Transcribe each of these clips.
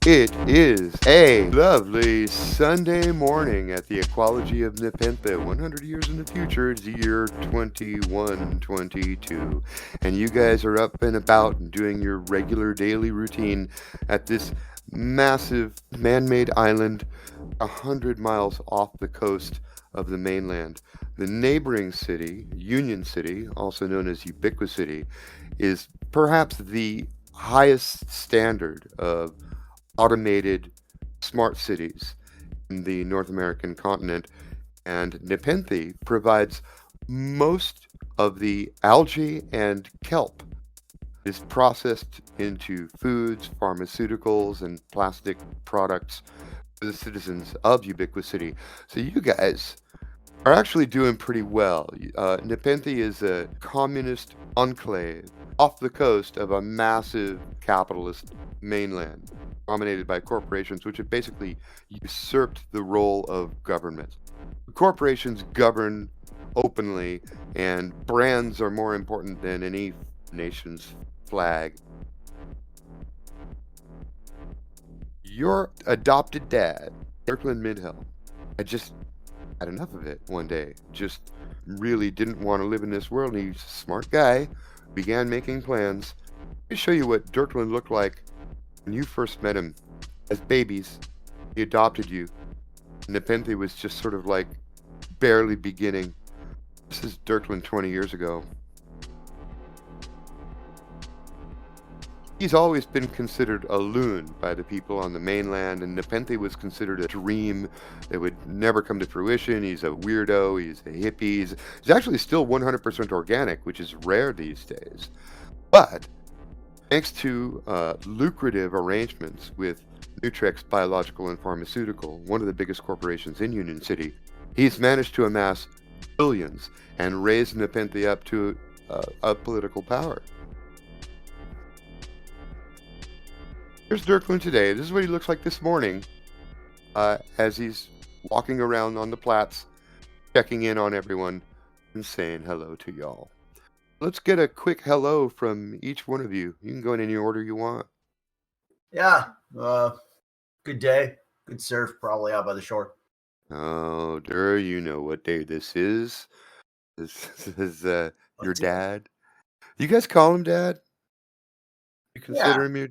It is a lovely Sunday morning at the Aqualogy of Nepenthe, 100 years in the future. It's the year 2122. And you guys are up and about and doing your regular daily routine at this massive man-made island 100 miles off the coast of the mainland. The neighboring city, Union City, also known as Ubiquity, is perhaps the highest standard of automated smart cities in the North American continent, and Nepenthe provides most of the algae and kelp is processed into foods, pharmaceuticals, and plastic products for the citizens of Ubiquity. So you guys are actually doing pretty well. Nepenthe is a communist enclave off the coast of a massive capitalist mainland dominated by corporations, which have basically usurped the role of government. Corporations govern openly, and brands are more important than any nation's flag. Your adopted dad, Kirkland Midhill, I just had enough of it one day. Just really didn't want to live in this world. And he's a smart guy. Began making plans. Let me show you what Dirkland looked like when you first met him. As babies, he adopted you. Nepenthe was just sort of like barely beginning. This is Dirkland 20 years ago. He's always been considered a loon by the people on the mainland, and Nepenthe was considered a dream that would never come to fruition. He's a weirdo, he's a hippie, he's actually still 100% organic, which is rare these days. But thanks to lucrative arrangements with Nutrex Biological and Pharmaceutical, one of the biggest corporations in Union City, he's managed to amass billions and raise Nepenthe up to a political power. Here's Dirkland today. This is what he looks like this morning as he's walking around on the plats, checking in on everyone and saying hello to y'all. Let's get a quick hello from each one of you. You can go in any order you want. Yeah. Good day. Good surf, probably out by the shore. Oh, Dur, you know what day this is. This is your dad. You guys call him dad? You consider him your...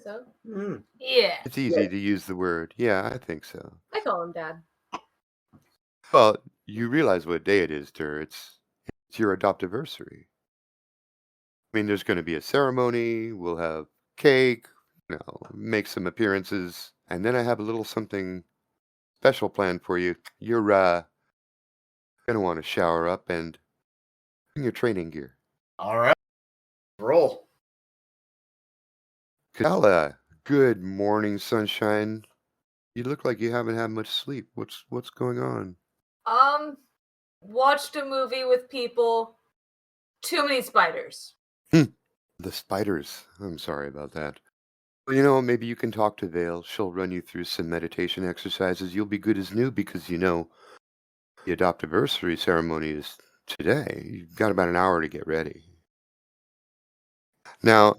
So? Yeah. It's easy to use the word. Yeah, I think so. I call him Dad. Well, you realize what day it is, Dur. It's your adoptiversary. I mean, there's going to be a ceremony. We'll have cake, make some appearances. And then I have a little something special planned for you. You're going to want to shower up and bring your training gear. All right. Roll. Kala, good morning, sunshine. You look like you haven't had much sleep. What's going on? Watched a movie with people. Too many spiders. The spiders. I'm sorry about that. Well, maybe you can talk to Vale. She'll run you through some meditation exercises. You'll be good as new because, the adoptiversary ceremony is today. You've got about an hour to get ready. Now,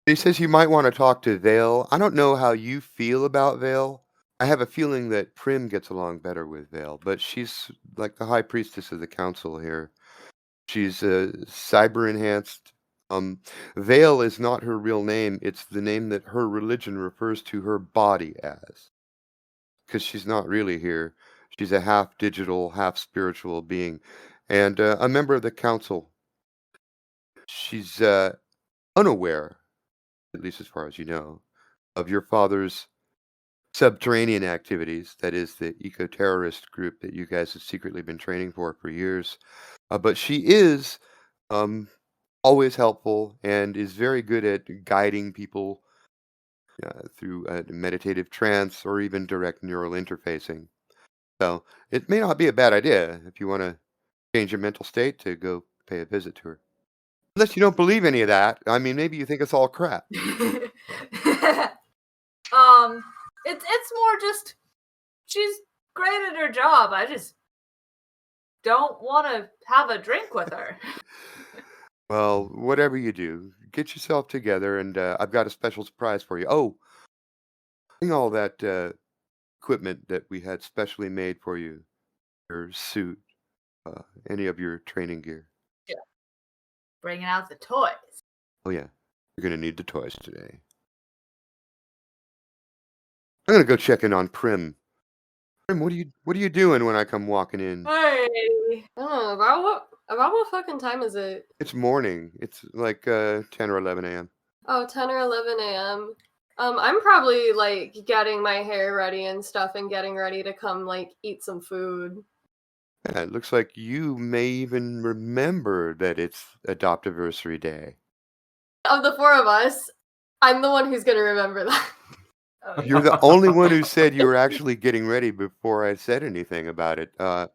he says you might want to talk to Vale. I don't know how you feel about Vale. I have a feeling that Prim gets along better with Vale, but she's like the high priestess of the council here. She's cyber-enhanced. Vale is not her real name. It's the name that her religion refers to her body as. Because she's not really here. She's a half-digital, half-spiritual being. And a member of the council. She's unaware, at least as far as you know, of your father's subterranean activities. That is the eco-terrorist group that you guys have secretly been training for years. But she is always helpful and is very good at guiding people through a meditative trance or even direct neural interfacing. So it may not be a bad idea if you want to change your mental state to go pay a visit to her. Unless you don't believe any of that. I mean, maybe you think it's all crap. It's more just she's great at her job. I just don't want to have a drink with her. Well, whatever you do, get yourself together, and I've got a special surprise for you. Oh, Bring all that equipment that we had specially made for you, your suit, any of your training gear. Yeah. Bringing out the toys. Oh yeah, you're gonna need the toys today. I'm gonna go check in on Prim. Prim, what are you doing when I come walking in? Hey. I don't know, about what fucking time is it? It's morning. It's like 10 or 11 a.m. Oh, 10 or 11 a.m. I'm probably like getting my hair ready and stuff and getting ready to come like eat some food. Yeah, it looks like you may even remember that it's Adoptiversary Day. Of the four of us, I'm the one who's gonna remember that. Oh, You're the only one who said you were actually getting ready before I said anything about it. Yeah,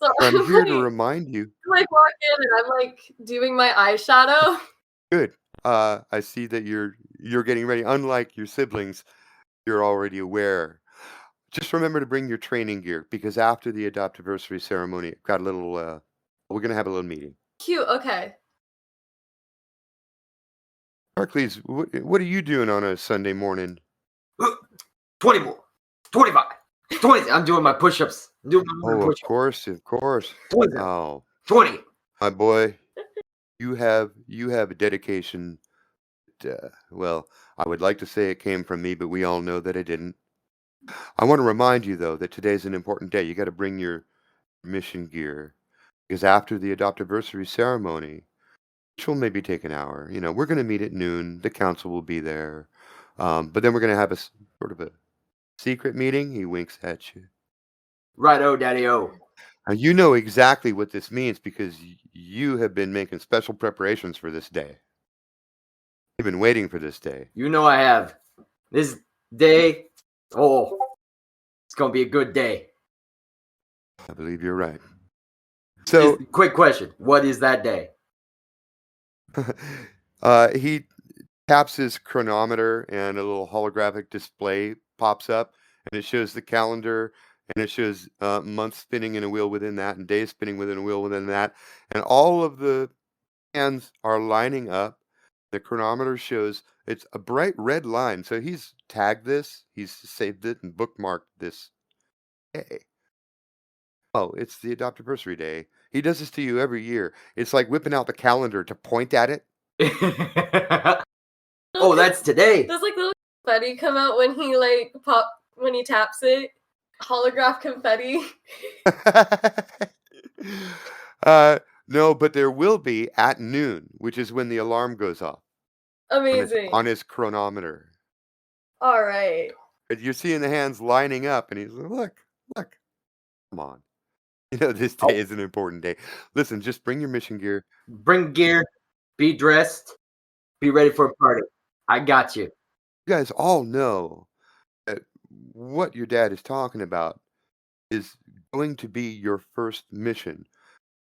so I'm here to like, remind you. like walk in and I'm like doing my eyeshadow. Good. I see that you're getting ready. Unlike your siblings, you're already aware. Just remember to bring your training gear because after the Adoptiversary ceremony, I've got a little. We're gonna have a little meeting. Cute, okay. Barclays, what are you doing on a Sunday morning? 20 more. 25. 20. I'm doing my push-ups. I'm doing my Oh, of push-ups. course, of course. 20. Oh, 20. my boy, you have a dedication. Well, I would like to say it came from me, but we all know that it didn't. I want to remind you though that today's an important day. You got to bring your mission gear because after the Adoptiversary ceremony, which will maybe take an hour, we're going to meet at noon. The council will be there, but then we're going to have a sort of a secret meeting. He winks at you. Right-o, daddy-o. Now, you know exactly what this means because you have been making special preparations for this day. You've been waiting for this day. You know I have. This day, it's going to be a good day. I believe you're right. So, Quick question. What is that day? he taps his chronometer and a little holographic display pops up and it shows the calendar and it shows months spinning in a wheel within that and days spinning within a wheel within that. And all of the hands are lining up. The chronometer shows it's a bright red line. So he's tagged this, he's saved it and bookmarked this day. Oh, it's the Adoptiversary Day. He does this to you every year. It's like whipping out the calendar to point at it. Oh, that's today. Does like little confetti come out when he like when he taps it? Holograph confetti. No, but there will be at noon, which is when the alarm goes off Amazing. on his chronometer. All right. But you're seeing the hands lining up, and he's like, look, come on. This day is an important day. Listen, just bring your mission gear. Bring gear. Be dressed. Be ready for a party. I got you. You guys all know that what your dad is talking about is going to be your first mission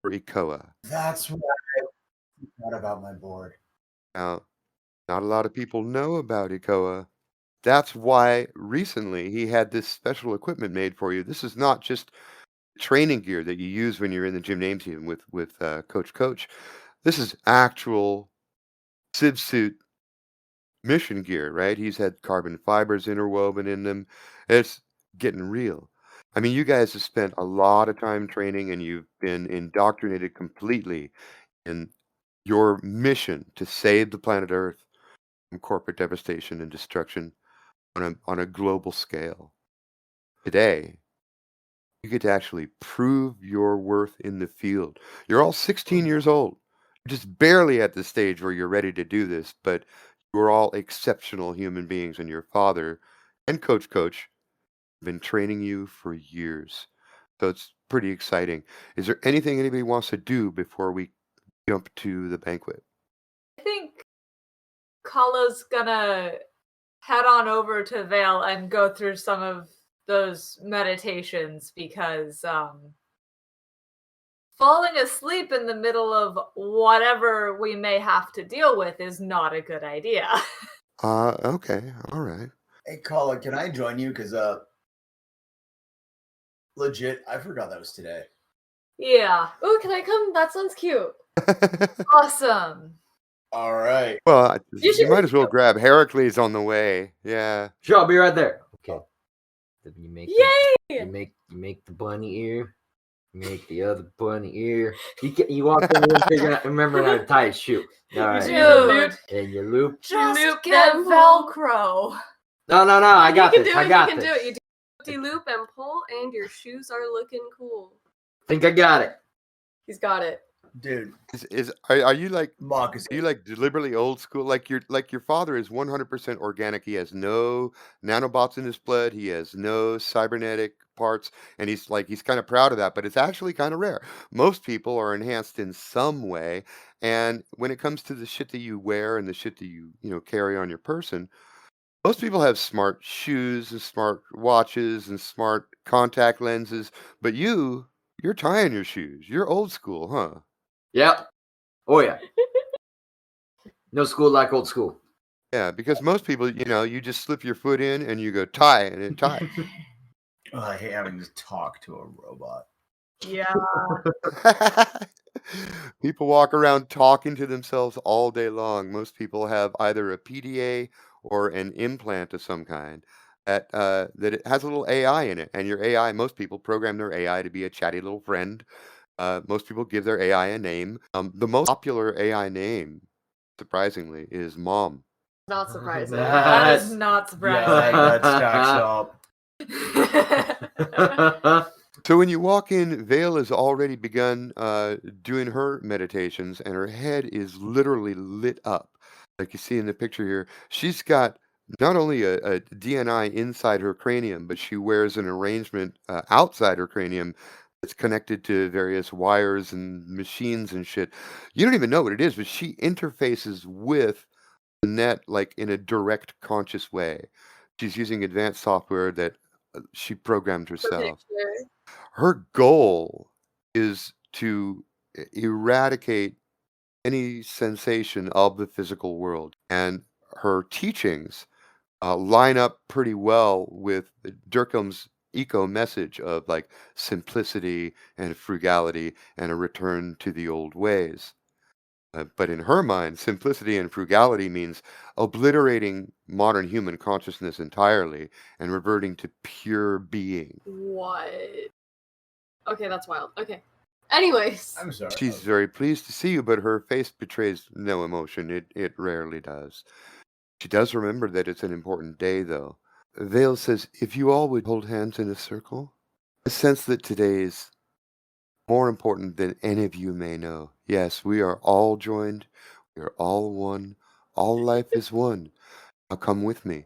for Ecoa. That's what I thought about my board. Now, not a lot of people know about Ecoa. That's why recently he had this special equipment made for you. This is not just training gear that you use when you're in the gymnasium with Coach. This is actual Civ suit mission gear, right? He's had carbon fibers interwoven in them. It's getting real. I mean, you guys have spent a lot of time training and you've been indoctrinated completely in your mission to save the planet Earth from corporate devastation and destruction on a global scale. Today, you get to actually prove your worth in the field. You're all 16 years old. You're just barely at the stage where you're ready to do this, but you're all exceptional human beings, and your father and Coach have been training you for years. So it's pretty exciting. Is there anything anybody wants to do before we jump to the banquet? I think Kala's gonna head on over to Vale and go through some of those meditations because falling asleep in the middle of whatever we may have to deal with is not a good idea. Okay. All right. Hey, Kala, can I join you? Because legit, I forgot that was today. Yeah. Oh, can I come? That sounds cute. Awesome. All right. Well, You you might should as well grab Heracles on the way. Yeah. Sure, I'll be right there. Okay. Then you make Yay! you make the bunny ear. You make the other bunny ear. You walk in and figure out, remember how to tie a shoe. All right. Dude, And you loop. just loop get them. Velcro. No, I got you this. can do I it. got You can this. do it. You do loop and pull, and your shoes are looking cool. Think I got it. He's got it. Dude, Are you like Marcus. Are you like deliberately old school? Like your father is 100% organic. He has no nanobots in his blood. He has no cybernetic parts, and he's kind of proud of that. But it's actually kind of rare. Most people are enhanced in some way, and when it comes to the shit that you wear and the shit that you carry on your person, most people have smart shoes and smart watches and smart contact lenses. But you're tying your shoes. You're old school, huh? Yep. Oh yeah. No school like old school. Yeah, because most people, you just slip your foot in and you go tie and it ties. Oh, I hate having to talk to a robot. Yeah. People walk around talking to themselves all day long. Most people have either a PDA or an implant of some kind that it has a little AI in it. And your AI, most people program their AI to be a chatty little friend. Most people give their AI a name. The most popular AI name, surprisingly, is Mom. Not surprising. That is not surprising. Yeah, that stacks up. So when you walk in, Vale has already begun doing her meditations, and her head is literally lit up. Like you see in the picture here, she's got not only a DNI inside her cranium, but she wears an arrangement outside her cranium that's connected to various wires and machines and shit. You don't even know what it is, but she interfaces with the net like in a direct conscious way. She's using advanced software that she programmed The herself. picture. Her goal is to eradicate any sensation of the physical world, and her teachings line up pretty well with Durkheim's eco message of like simplicity and frugality and a return to the old ways. But in her mind, simplicity and frugality means obliterating modern human consciousness entirely and reverting to pure being. What? Okay, that's wild. Okay. Anyways. I'm sorry. She's very pleased to see you, but her face betrays no emotion. It rarely does. She does remember that it's an important day, though. Vale says, if you all would hold hands in a circle, I sense that today is more important than any of you may know. Yes, we are all joined. We are all one. All life is one. Now come with me.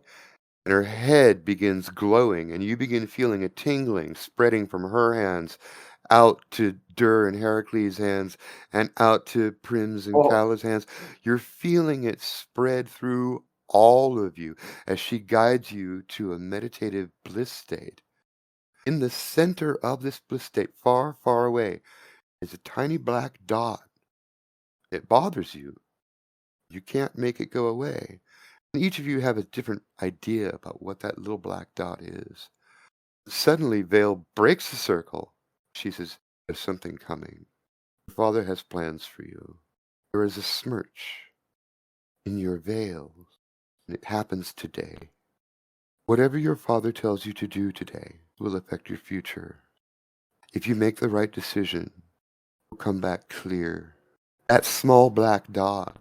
And her head begins glowing, and you begin feeling a tingling spreading from her hands out to Dur and Heracles' hands and out to Prim's and Kala's hands. You're feeling it spread through all of you as she guides you to a meditative bliss state. In the center of this bliss state, far, far away, is a tiny black dot. It bothers you. You can't make it go away. And each of you have a different idea about what that little black dot is. Suddenly, Vale breaks the circle. She says, there's something coming. Your father has plans for you. There is a smirch in your veils, and it happens today. Whatever your father tells you to do today will affect your future. If you make the right decision, you'll come back clear. That small black dot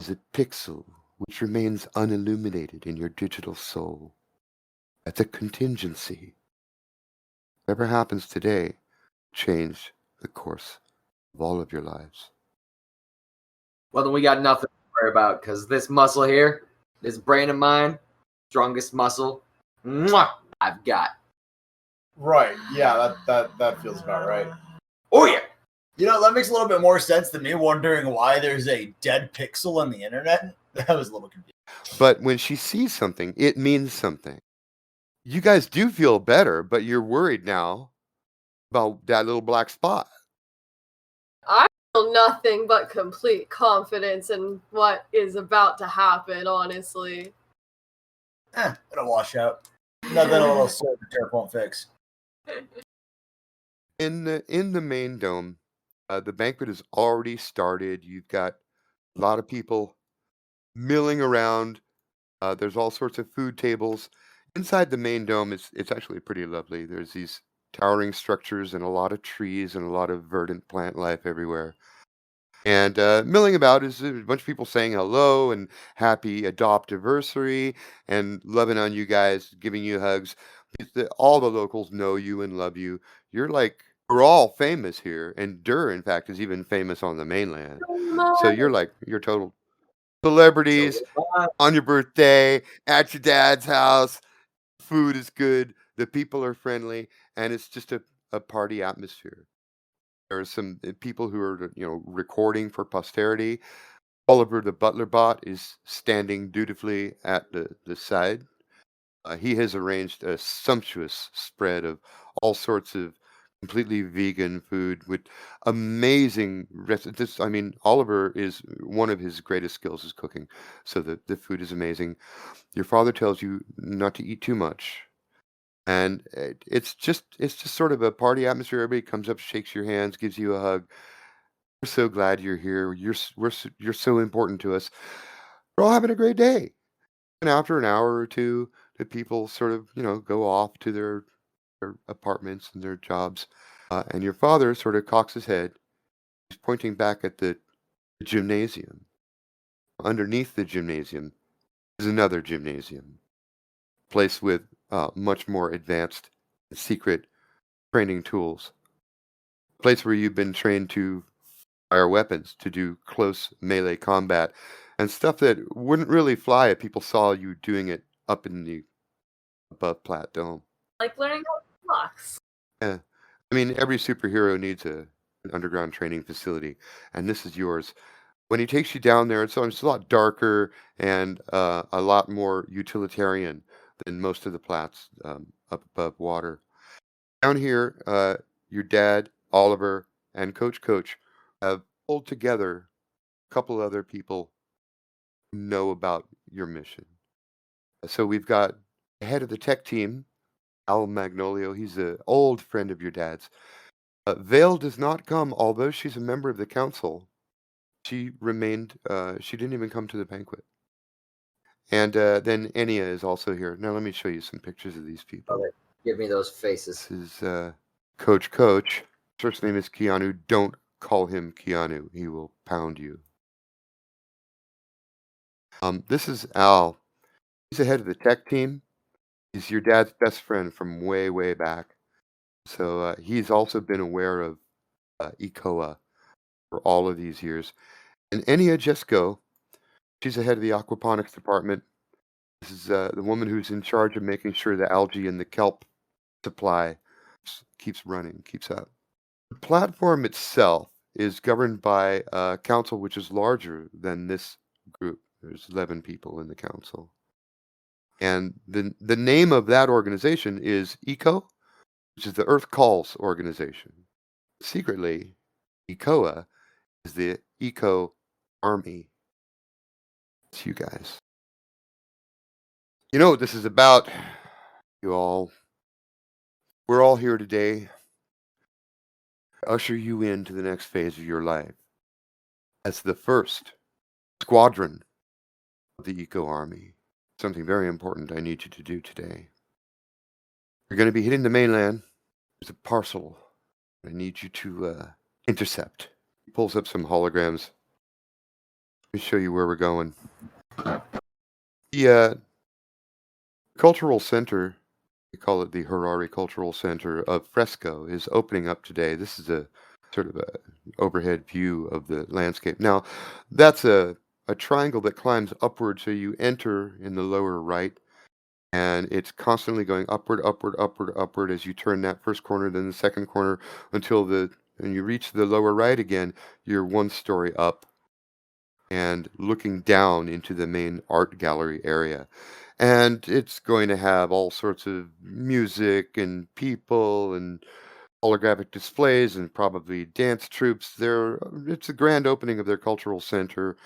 is a pixel which remains unilluminated in your digital soul. That's a contingency. Whatever happens today, change the course of all of your lives. Well, then we got nothing to worry about because this muscle here, this brain of mine, strongest muscle, I've got. Right. Yeah, that feels about right. Oh yeah. You know, that makes a little bit more sense than me wondering why there's a dead pixel on the internet. That was a little confusing. But when she sees something, it means something. You guys do feel better, but you're worried now about that little black spot. I feel nothing but complete confidence in what is about to happen, honestly. It'll wash out. Nothing a little silver turf won't fix. In the main dome, the banquet has already started. You've got A lot of people milling around. There's all sorts of food tables. Inside the main dome, it's actually pretty lovely. There's these towering structures and a lot of trees and a lot of verdant plant life everywhere. And milling about is a bunch of people saying hello and happy adoptiversary and loving on you guys, giving you hugs. All the locals know you and love you. You're like, we're all famous here. And Dur, in fact, is even famous on the mainland. So you're total celebrities on your birthday, at your dad's house. Food is good. The people are friendly. And it's just a party atmosphere. There are some people who are, recording for posterity. Oliver the butler bot is standing dutifully at the side. He has arranged a sumptuous spread of all sorts of completely vegan food with amazing recipes. I mean, Oliver is one of his greatest skills is cooking, so the food is amazing. Your father tells you not to eat too much. And it's just sort of a party atmosphere. Everybody comes up, shakes your hands, gives you a hug. We're so glad you're here. You're so important to us. We're all having a great day. And after an hour or two, the people sort of go off to their apartments and their jobs. And your father sort of cocks his head. He's pointing back at the gymnasium. Underneath the gymnasium is another gymnasium, place with much more advanced secret training tools. Place where you've been trained to fire weapons, to do close melee combat, and stuff that wouldn't really fly if people saw you doing it up in the above Plat Dome. Like learning how to blocks. Yeah. I mean, every superhero needs an underground training facility, and this is yours. When he takes you down there, it's a lot darker and a lot more utilitarian than most of the plats up above water. Down here, your dad, Oliver, and Coach have pulled together a couple other people who know about your mission. So we've got the head of the tech team, Al Magnolio. He's an old friend of your dad's. Vale does not come, although she's a member of the council. She remained, she didn't even come to the banquet. And then Enya is also here. Now let me show you some pictures of these people. Okay. Give me those faces. This is Coach. First name is Keanu. Don't call him Keanu. He will pound you. This is Al. He's the head of the tech team. He's your dad's best friend from way, way back. So he's also been aware of ECOA for all of these years. And Enya Jesco, she's the head of the aquaponics department. This is the woman who's in charge of making sure the algae and the kelp supply keeps running, keeps up. The platform itself is governed by a council which is larger than this group. There's 11 people in the council. And the name of that organization is ECO, which is the Earth Calls organization. Secretly, ECOA is the Eco Army. It's you guys. You know what this is about, you all. We're all here today to usher you into the next phase of your life as the first squadron of the Eco Army. Something very important I need you to do today. You're going to be hitting the mainland. There's a parcel I need you to intercept. He pulls up some holograms. Let me show you where we're going. The cultural center, we call it the Harari Cultural Center of Fresco, is opening up today. This is a sort of a overhead view of the landscape. Now, that's a triangle that climbs upward, so you enter in the lower right, and it's constantly going upward as you turn that first corner, then the second corner, until when you reach the lower right again, you're one story up and looking down into the main art gallery area. And it's going to have all sorts of music and people and holographic displays and probably dance troupes. It's a grand opening of their cultural center,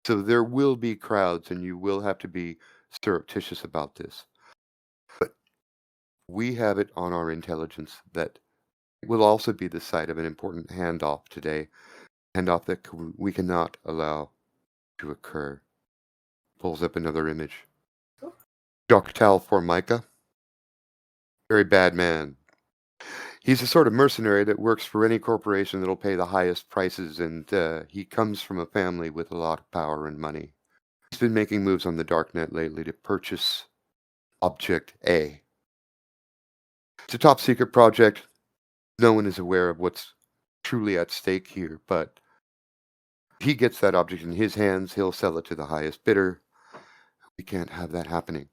so there will be crowds, and you will have to be surreptitious about this. But we have it on our intelligence that will also be the site of an important handoff today, handoff that we cannot allow to occur. Pulls up another image. Doctal Formica. Very bad man. He's the sort of mercenary that works for any corporation that'll pay the highest prices, and he comes from a family with a lot of power and money. He's been making moves on the darknet lately to purchase Object A. It's a top secret project. No one is aware of what's truly at stake here, but if he gets that object in his hands, he'll sell it to the highest bidder. We can't have that happening.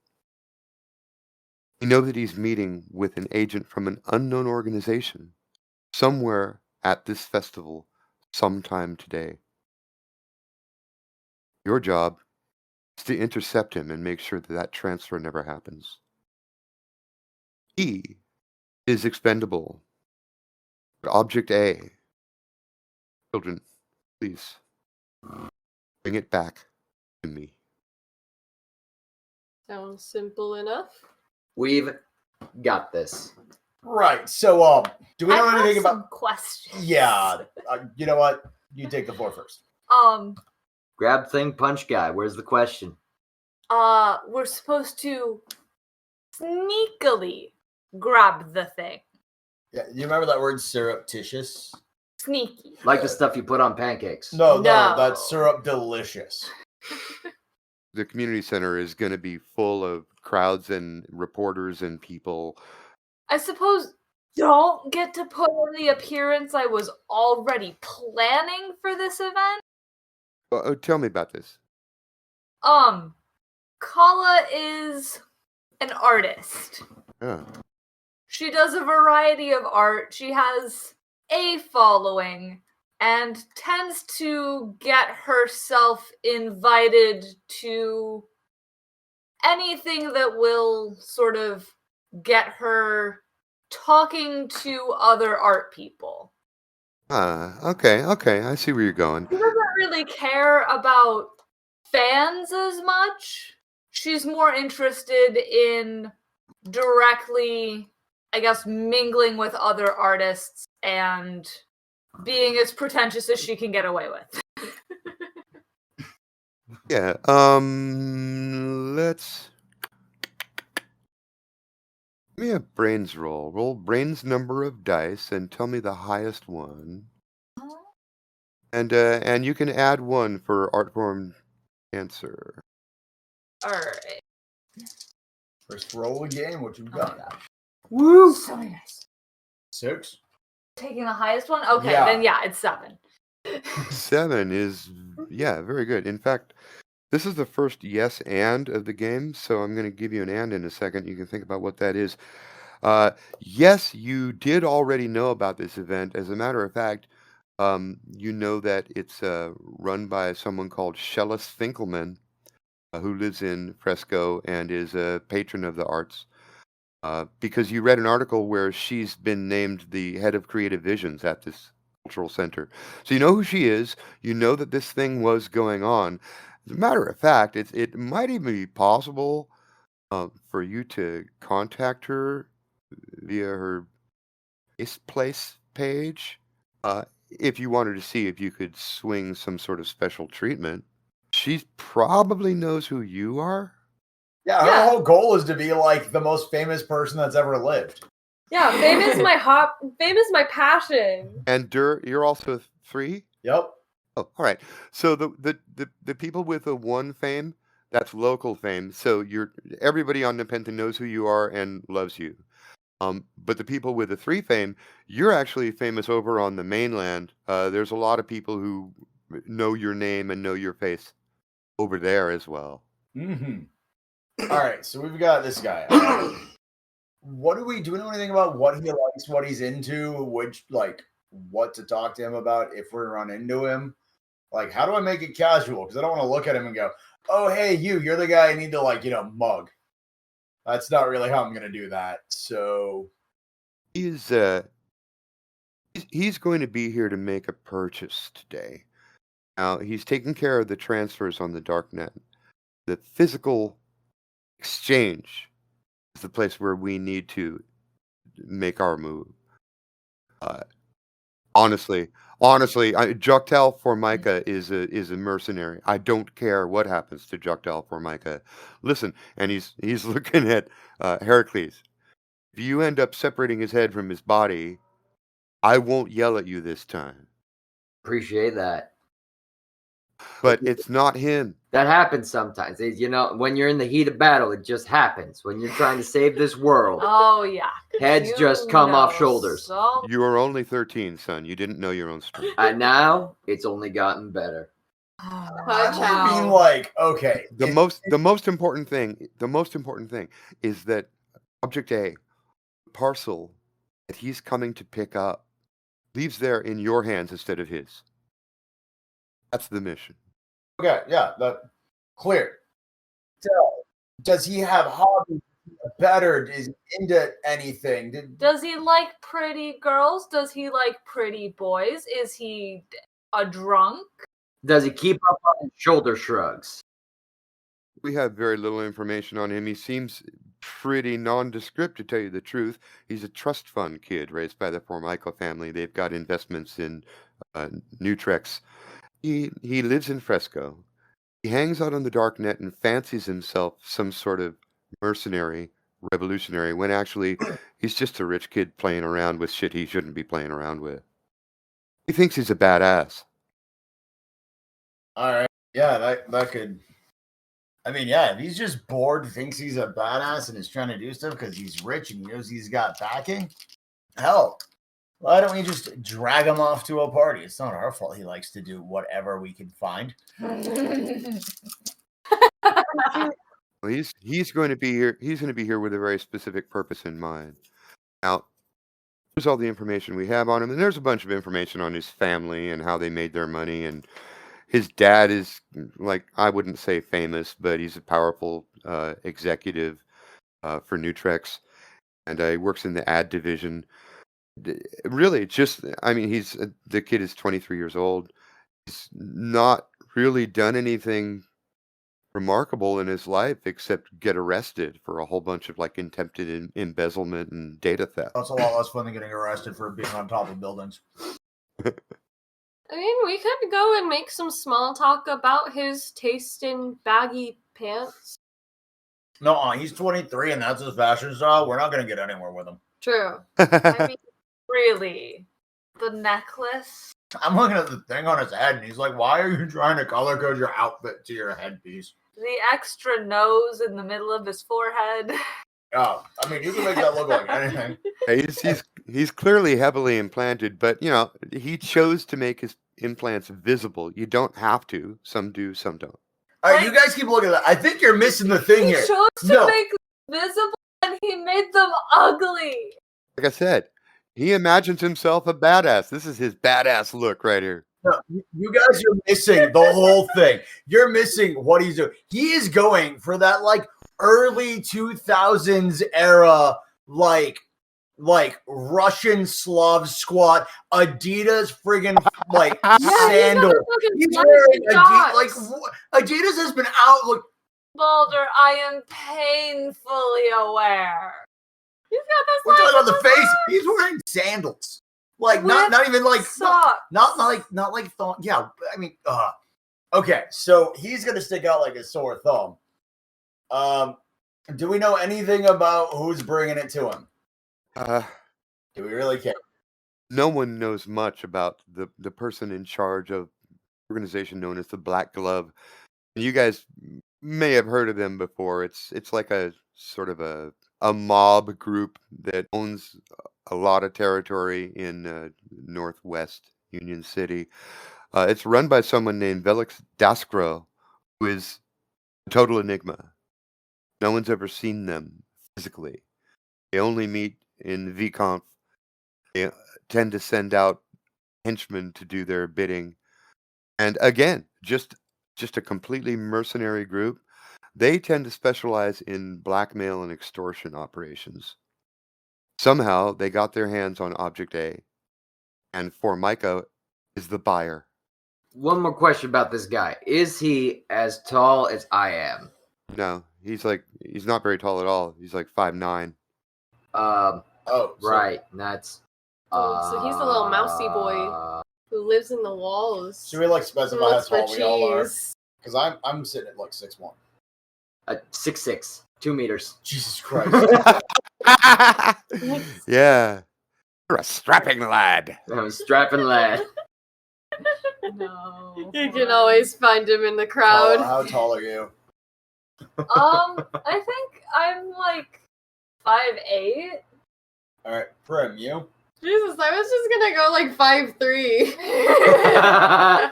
We know that he's meeting with an agent from an unknown organization somewhere at this festival sometime today. Your job is to intercept him and make sure that that transfer never happens. He is expendable. But Object A, children, please bring it back to me. Sounds simple enough. We've got this. Right. So, do we know I have anything some about? questions. Yeah. You know what? You take the floor first. Grab thing, punch guy. Where's the question? We're supposed to sneakily grab the thing. Yeah. You remember that word surreptitious? Sneaky. Like the stuff you put on pancakes. No, No. that's syrup delicious. The community center is going to be full of crowds and reporters and people. I suppose don't get to put in the appearance I was already planning for this event. Tell me about this. Kala is an artist. Yeah. She does a variety of art. She has a following and tends to get herself invited to anything that will sort of get her talking to other art people. Okay. I see where you're going. She doesn't really care about fans as much. She's more interested in directly, I guess, mingling with other artists and being as pretentious as she can get away with. Yeah. Let's. Give me a brains roll. Roll brains number of dice and tell me the highest one. And you can add one for art form answer. Alright. First roll again. What you've got? Woo! So nice. 6. Taking the highest one? Okay, Yeah. then yeah, it's 7. 7 is, yeah, very good. In fact, this is the first yes and of the game, so I'm going to give you an and in a second. You can think about what that is. Yes, you did already know about this event. As a matter of fact, you know that it's run by someone called Shellis Finkelman, who lives in Fresco and is a patron of the arts. Because you read an article where she's been named the head of creative visions at this cultural center. So you know who she is. You know that this thing was going on. As a matter of fact, it might even be possible for you to contact her via her place page if you wanted to see if you could swing some sort of special treatment. She probably knows who you are. Yeah, her Yeah. whole goal is to be like the most famous person that's ever lived. Yeah, fame is my passion. And you're also 3? Yep. Oh, all right. So the people with the 1 fame, that's local fame. So everybody on Nepenthe knows who you are and loves you. But the people with the 3 fame, you're actually famous over on the mainland. There's a lot of people who know your name and know your face over there as well. Mm-hmm. All right, so we've got this guy. What do we know anything about what he likes, what he's into, what to talk to him about if we run into him? Like, how do I make it casual? Because I don't want to look at him and go, "Oh, hey, you're the guy I need to mug." That's not really how I'm going to do that. So He's going to be here to make a purchase today. Now, he's taking care of the transfers on the darknet. The physical exchange is the place where we need to make our move. Honestly, Joktel Formica is a mercenary. I don't care what happens to Joktel Formica. Listen, and he's looking at Heracles. If you end up separating his head from his body, I won't yell at you this time. Appreciate that. But it's not him. That happens sometimes. When you're in the heat of battle, it just happens. When you're trying to save this world, Oh yeah. heads You just come off know shoulders. so- You are only 13, son. You didn't know your own strength. And now it's only gotten better. I mean, like, okay. The most important thing is that Object A, parcel that he's coming to pick up, leaves there in your hands instead of his. That's the mission. Okay, yeah, that clear. So, does he have hobbies? Better is into anything? Does he like pretty girls? Does he like pretty boys? Is he a drunk? Does he keep up on his shoulder shrugs? We have very little information on him. He seems pretty nondescript, to tell you the truth. He's a trust fund kid raised by the Formica family. They've got investments in Nutrex. He lives in Fresco. He hangs out on the dark net and fancies himself some sort of mercenary, revolutionary, when actually he's just a rich kid playing around with shit he shouldn't be playing around with. He thinks he's a badass. All right, yeah, that could. I mean, yeah, if he's just bored, thinks he's a badass, and is trying to do stuff because he's rich and he knows he's got backing, hell, why don't we just drag him off to a party? It's not our fault. He likes to do whatever we can find. Well, he's going to be here. He's going to be here with a very specific purpose in mind. Now, here's all the information we have on him, and there's a bunch of information on his family and how they made their money. And his dad is, like, I wouldn't say famous, but he's a powerful executive for Nutrex, and he works in the ad division. Really, the kid is 23 years old. He's not really done anything remarkable in his life except get arrested for a whole bunch of like attempted embezzlement and data theft. That's a lot less fun than getting arrested for being on top of buildings. I mean, we could go and make some small talk about his taste in baggy pants. No, he's 23 and that's his fashion style. We're not going to get anywhere with him. True. I mean, really? The necklace? I'm looking at the thing on his head and he's like, why are you trying to color code your outfit to your headpiece? The extra nose in the middle of his forehead. Oh, I mean, you can make that look like anything. He's clearly heavily implanted, but he chose to make his implants visible. You don't have to. Some do, some don't. All right, you guys keep looking at that. I think you're missing the thing He here. chose to make them visible and he made them ugly. Like I said, he imagines himself a badass. This is his badass look right here. No, you guys are missing the whole thing. You're missing what he's doing. He is going for that like early 2000s era, like Russian Slav squat Adidas friggin' like sandal. He's wearing Adidas has been out. Look, Baldur, I am painfully aware. He's got this. We're talking about the face. He's wearing sandals. Like not even like socks. not like thong. Yeah, I mean, okay. So he's gonna stick out like a sore thumb. Do we know anything about who's bringing it to him? Do we really care? No one knows much about the person in charge of the organization known as the Black Glove. You guys may have heard of them before. It's like a sort of a mob group that owns a lot of territory in northwest Union City. It's run by someone named Velix Daskro, who is a total enigma. No one's ever seen them physically. They only meet in VConf. They tend to send out henchmen to do their bidding. And again, just a completely mercenary group. They tend to specialize in blackmail and extortion operations. Somehow, they got their hands on Object A, and Formica is the buyer. One more question about this guy. Is he as tall as I am? No, he's not very tall at all. He's like 5'9". Oh, right. That's So he's the little mousy boy who lives in the walls. Should we like Who specify how looks for tall we all are? cheese. Because I'm sitting at like 6'1". 6'6", 2 meters. Jesus Christ. Yeah. You're a strapping lad. I'm a strapping lad. No. You can always find him in the crowd. How tall are you? I think I'm like 5'8". All right, Prim, you? Jesus, I was just gonna go like 5'3".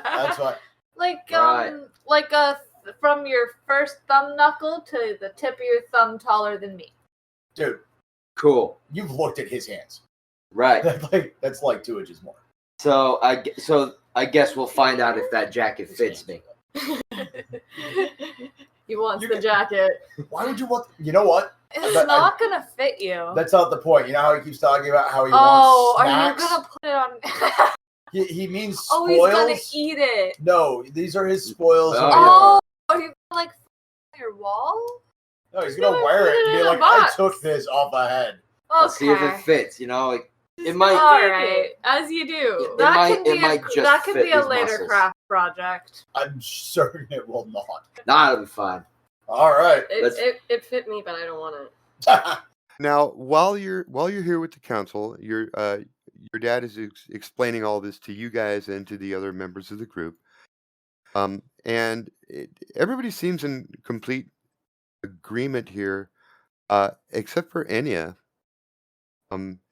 That's what. Like Right. like from your first thumb knuckle to the tip of your thumb taller than me. Dude, Cool. you've looked at his hands. Right. That's like 2 inches more. So I guess we'll find out if that jacket fits me. He wants You the can- jacket. Why would you want? You know what? It's But not gonna fit you. That's not the point. You know how he keeps talking about how he Oh, wants are you snacks? gonna put it on? He means Oh, spoils. he's gonna eat it. No, these are his spoils. Oh, Oh, are you gonna like on your wall? No, he's He's gonna gonna wear put it it and be in a like, I box. took this off a head. I'll see if it Okay. fits. You know, like, Just it might. gonna take Alright. it, as you do. It might- Can be it might just that can fit be a his later muscles. craft project. I'm certain it will not. Nah, it'll be fine. All right. It fit me, but I don't want it. Now, while you're here with the council, your dad is explaining all this to you guys and to the other members of the group. Everybody seems in complete agreement here, except for Enya.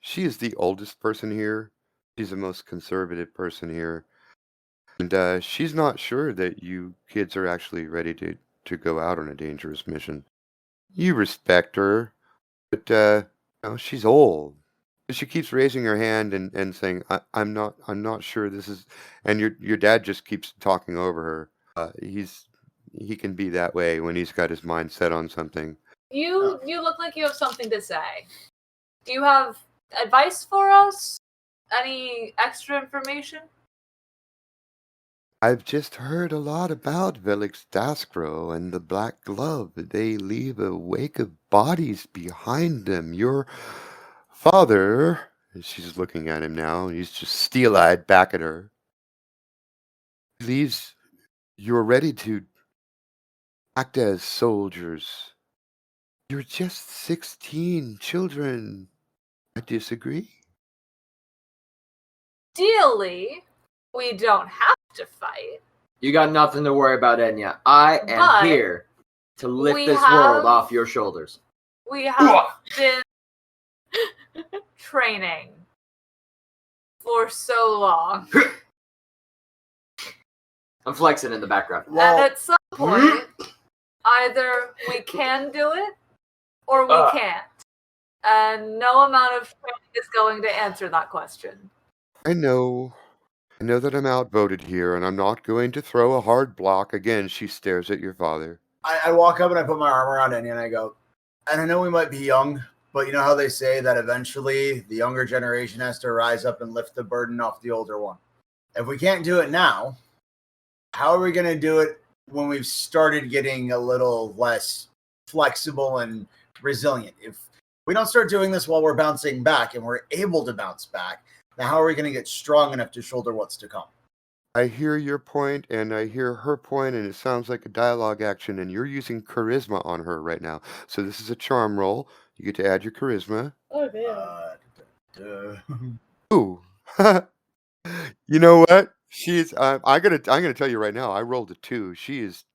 She is the oldest person here. She's the most conservative person here, and she's not sure that you kids are actually ready to go out on a dangerous mission. You respect her, but she's old. She keeps raising her hand and saying, I'm not sure this is," and your dad just keeps talking over her. He can be that way when he's got his mind set on something. You look like you have something to say. Do you have advice for us? Any extra information? I've just heard a lot about Velix Daskro and the Black Glove. They leave a wake of bodies behind them. Your father, and she's looking at him now, and he's just steel-eyed back at her, believes you're ready to act as soldiers. You're just 16 children. I disagree. Ideally, we don't have to fight. You got nothing to worry about, Enya. I am But here to lift we this have- world off your shoulders. We have been training for so long. I'm flexing in the background. And Well, at some point, either we can do it or we can't. And no amount of training is going to answer that question. I know that I'm outvoted here, and I'm not going to throw a hard block. Again, she stares at your father. I walk up and I put my arm around Enya and I go, and I know we might be young, but you know how they say that eventually the younger generation has to rise up and lift the burden off the older one. If we can't do it now, how are we going to do it when we've started getting a little less flexible and resilient? If we don't start doing this while we're bouncing back and we're able to bounce back, then how are we going to get strong enough to shoulder what's to come? I hear your point, and I hear her point, and it sounds like a dialogue action, and you're using charisma on her right now. So this is a charm roll. You get to add your charisma. Oh, damn. Ooh. You know what? She's I'm gonna tell you right now, I rolled a 2. She is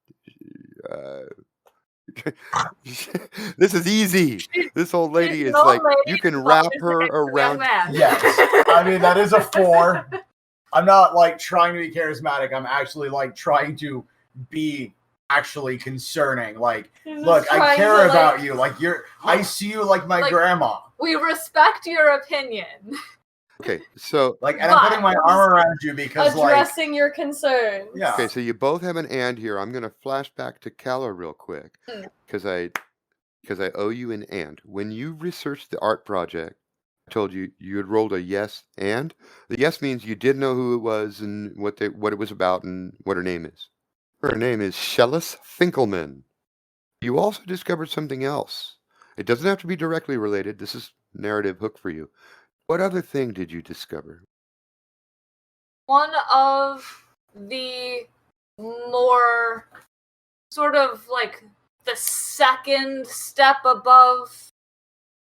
this is easy. This old lady She's is an old like, lady you can who's wrap always her next to a young around. man. Yes. I mean, that is a 4. I'm not like trying to be charismatic. I'm actually like trying to be actually concerning. Like, He's look, just I trying care to, like- about you. Like, I see you like my Like- grandma. We respect your opinion. Okay, so Like, and I'm putting my But- arm around you because, like, Addressing your concerns. yeah. okay, so you both have an and here. I'm gonna flash back to Calla real quick Mm. because I owe you an and. When you researched the art project, I told you you had rolled a yes and. The yes means you did know who it was and what it was about and what her name is. Her name is Shellis Finkelman. You also discovered something else. It doesn't have to be directly related. This is narrative hook for you. What other thing did you discover? One of the more sort of like the second step above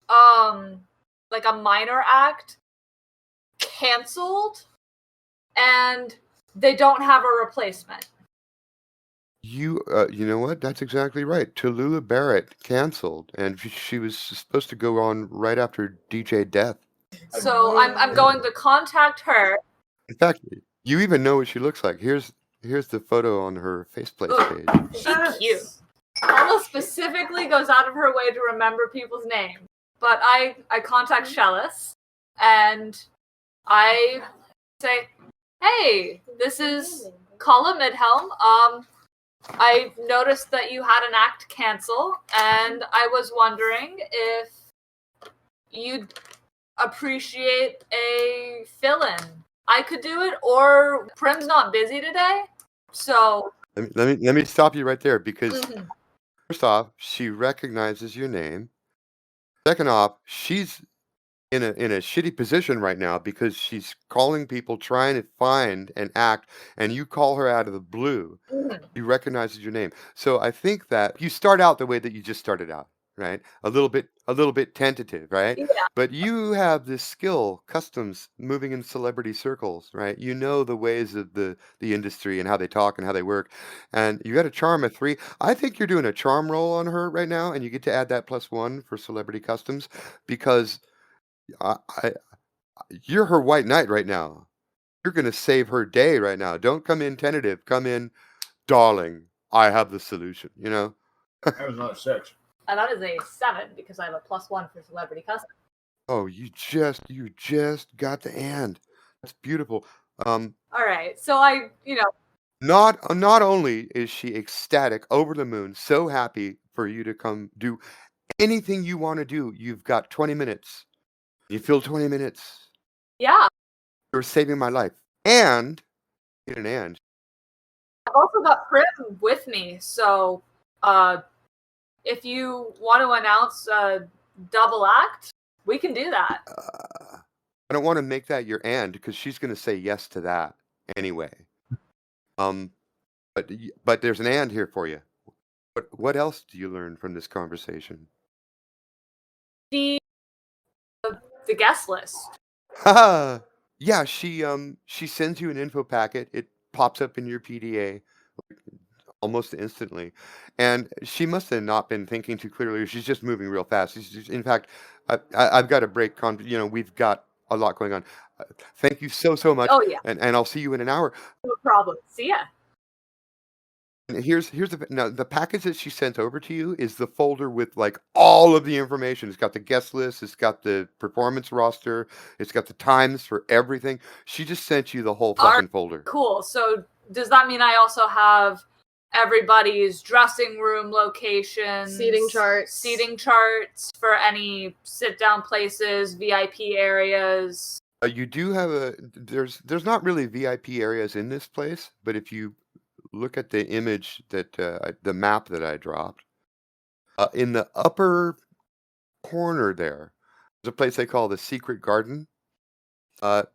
like a minor act canceled, and they don't have a replacement. You know what? That's exactly right. Tallulah Barrett canceled, and she was supposed to go on right after DJ Death. So I'm going to contact her. In fact, you even know what she looks like. Here's the photo on her faceplace page. She's cute. Carla specifically goes out of her way to remember people's names. But I contact Shellis, and I say, hey, this is Kala Midhelm. I noticed that you had an act cancel, and I was wondering if you'd appreciate a fill-in. I could do it, or Prim's not busy today, so... Let me stop you right there, because first off, she recognizes your name. Second off, she's in a shitty position right now because she's calling people trying to find an act, and you call her out of the blue. She recognizes your name. So I think that you start out the way that you just started out, right? A little bit tentative, right? Yeah. But you have this skill, customs, moving in celebrity circles, right? You know the ways of the industry and how they talk and how they work. And you got a charm of 3. I think you're doing a charm roll on her right now, and you get to add that +1 for celebrity customs, because you're her white knight right now. You're going to save her day right now. Don't come in tentative. Come in, darling, I have the solution, you know? That was another 6. And that is a 7 because I have a +1 for celebrity custom. Oh, you just got the and. That's beautiful. All right, so I, Not only is she ecstatic, over the moon, so happy for you to come do anything you want to do. You've got 20 minutes. You fill 20 minutes. yeah. You're saving my life. And, get an and. I've also got Prim with me, so if you want to announce a double act, we can do that. I don't want to make that your and, because she's going to say yes to that anyway. But there's an and here for you. What else do you learn from this conversation? The guest list. Haha. Yeah, she sends you an info packet. It pops up in your PDA almost instantly, and she must have not been thinking too clearly. She's just moving real fast. In fact, I've got to break. We've got a lot going on. Thank you so much. Oh yeah, and I'll see you in an hour. no problem. See ya. And here's the package that she sent over to you is the folder with like all of the information. It's got the guest list, it's got the performance roster, it's got the times for everything. She just sent you the whole fucking folder. Cool. So does that mean I also have everybody's dressing room locations, Seating charts for any sit down places, VIP areas? You do have there's not really VIP areas in this place, but if you look at the image that the map that I dropped, in the upper corner there's a place they call the Secret Garden. Nothing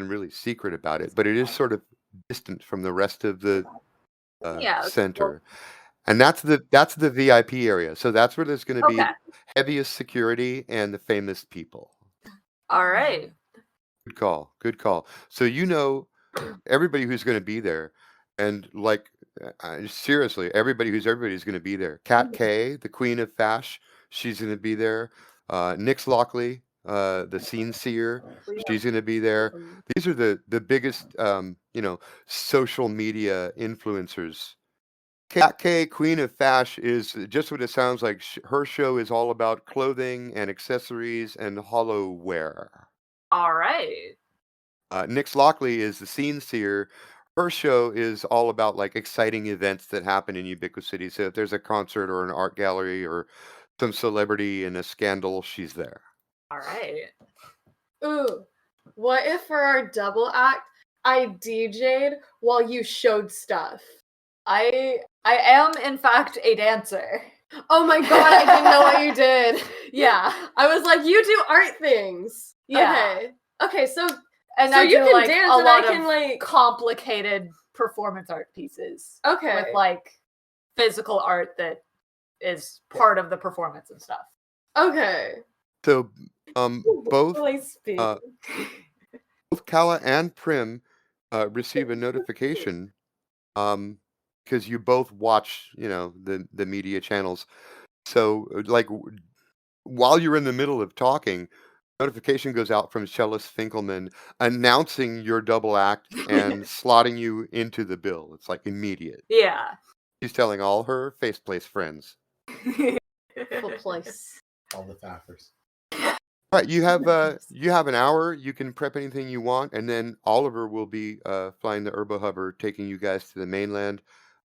really secret about it, but it is sort of distant from the rest of the center. Cool. And that's the VIP area. So that's where there's going to be heaviest security and the famous people. All right. Good call. So you know everybody who's going to be there. And like, seriously, everybody's going to be there. Kat K, the Queen of Fash, she's going to be there. Nix Lockley, the Scene Seer, she's going to be there. These are the biggest, social media influencers. Kat K, Queen of Fash, is just what it sounds like. Her show is all about clothing and accessories and hollowware. All right. Nix Lockley is the Scene Seer. Her show is all about like exciting events that happen in Ubiquity. So if there's a concert or an art gallery or some celebrity in a scandal, she's there. All right. Ooh, what if for our double act, I DJ'd while you showed stuff? I am in fact a dancer. Oh my god, I didn't know what you did. Yeah. I was like, you do art things. Yeah. Okay, so And so I you do can like dance a and lot I can of like complicated performance art pieces. okay. With like physical art that is part of the performance and stuff. Okay. So, both Really speak. both Kala and Prim receive a notification because you both watch, the media channels. So, like, while you're in the middle of talking, notification goes out from cellist Finkelman announcing your double act and slotting you into the bill. It's like immediate. Yeah. She's telling all her face place friends. Full place. All the faffers. All right, you have an hour. You can prep anything you want, and then Oliver will be flying the Urbo Hover, taking you guys to the mainland.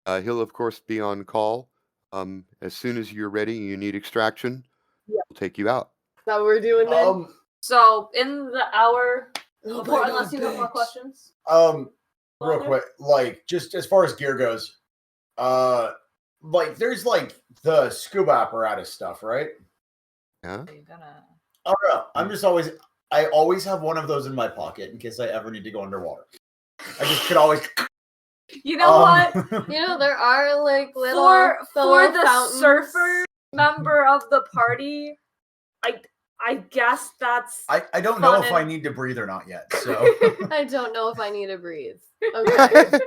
He'll of course be on call. As soon as you're ready, and you need extraction. Yeah. We'll take you out. Is that what we're doing then? So in the hour Oh before, my unless God, you have more thanks. questions. Real quick, like just as far as gear goes, like there's like the scuba apparatus stuff, right? Yeah. Are you gonna? Oh no, I always have one of those in my pocket in case I ever need to go underwater. I just could always. You know what? You know, there are like little For the fountains. surfer member of the party, I guess that's I don't know if fun I and- need to breathe or not yet. So I don't know if I need to breathe. Okay.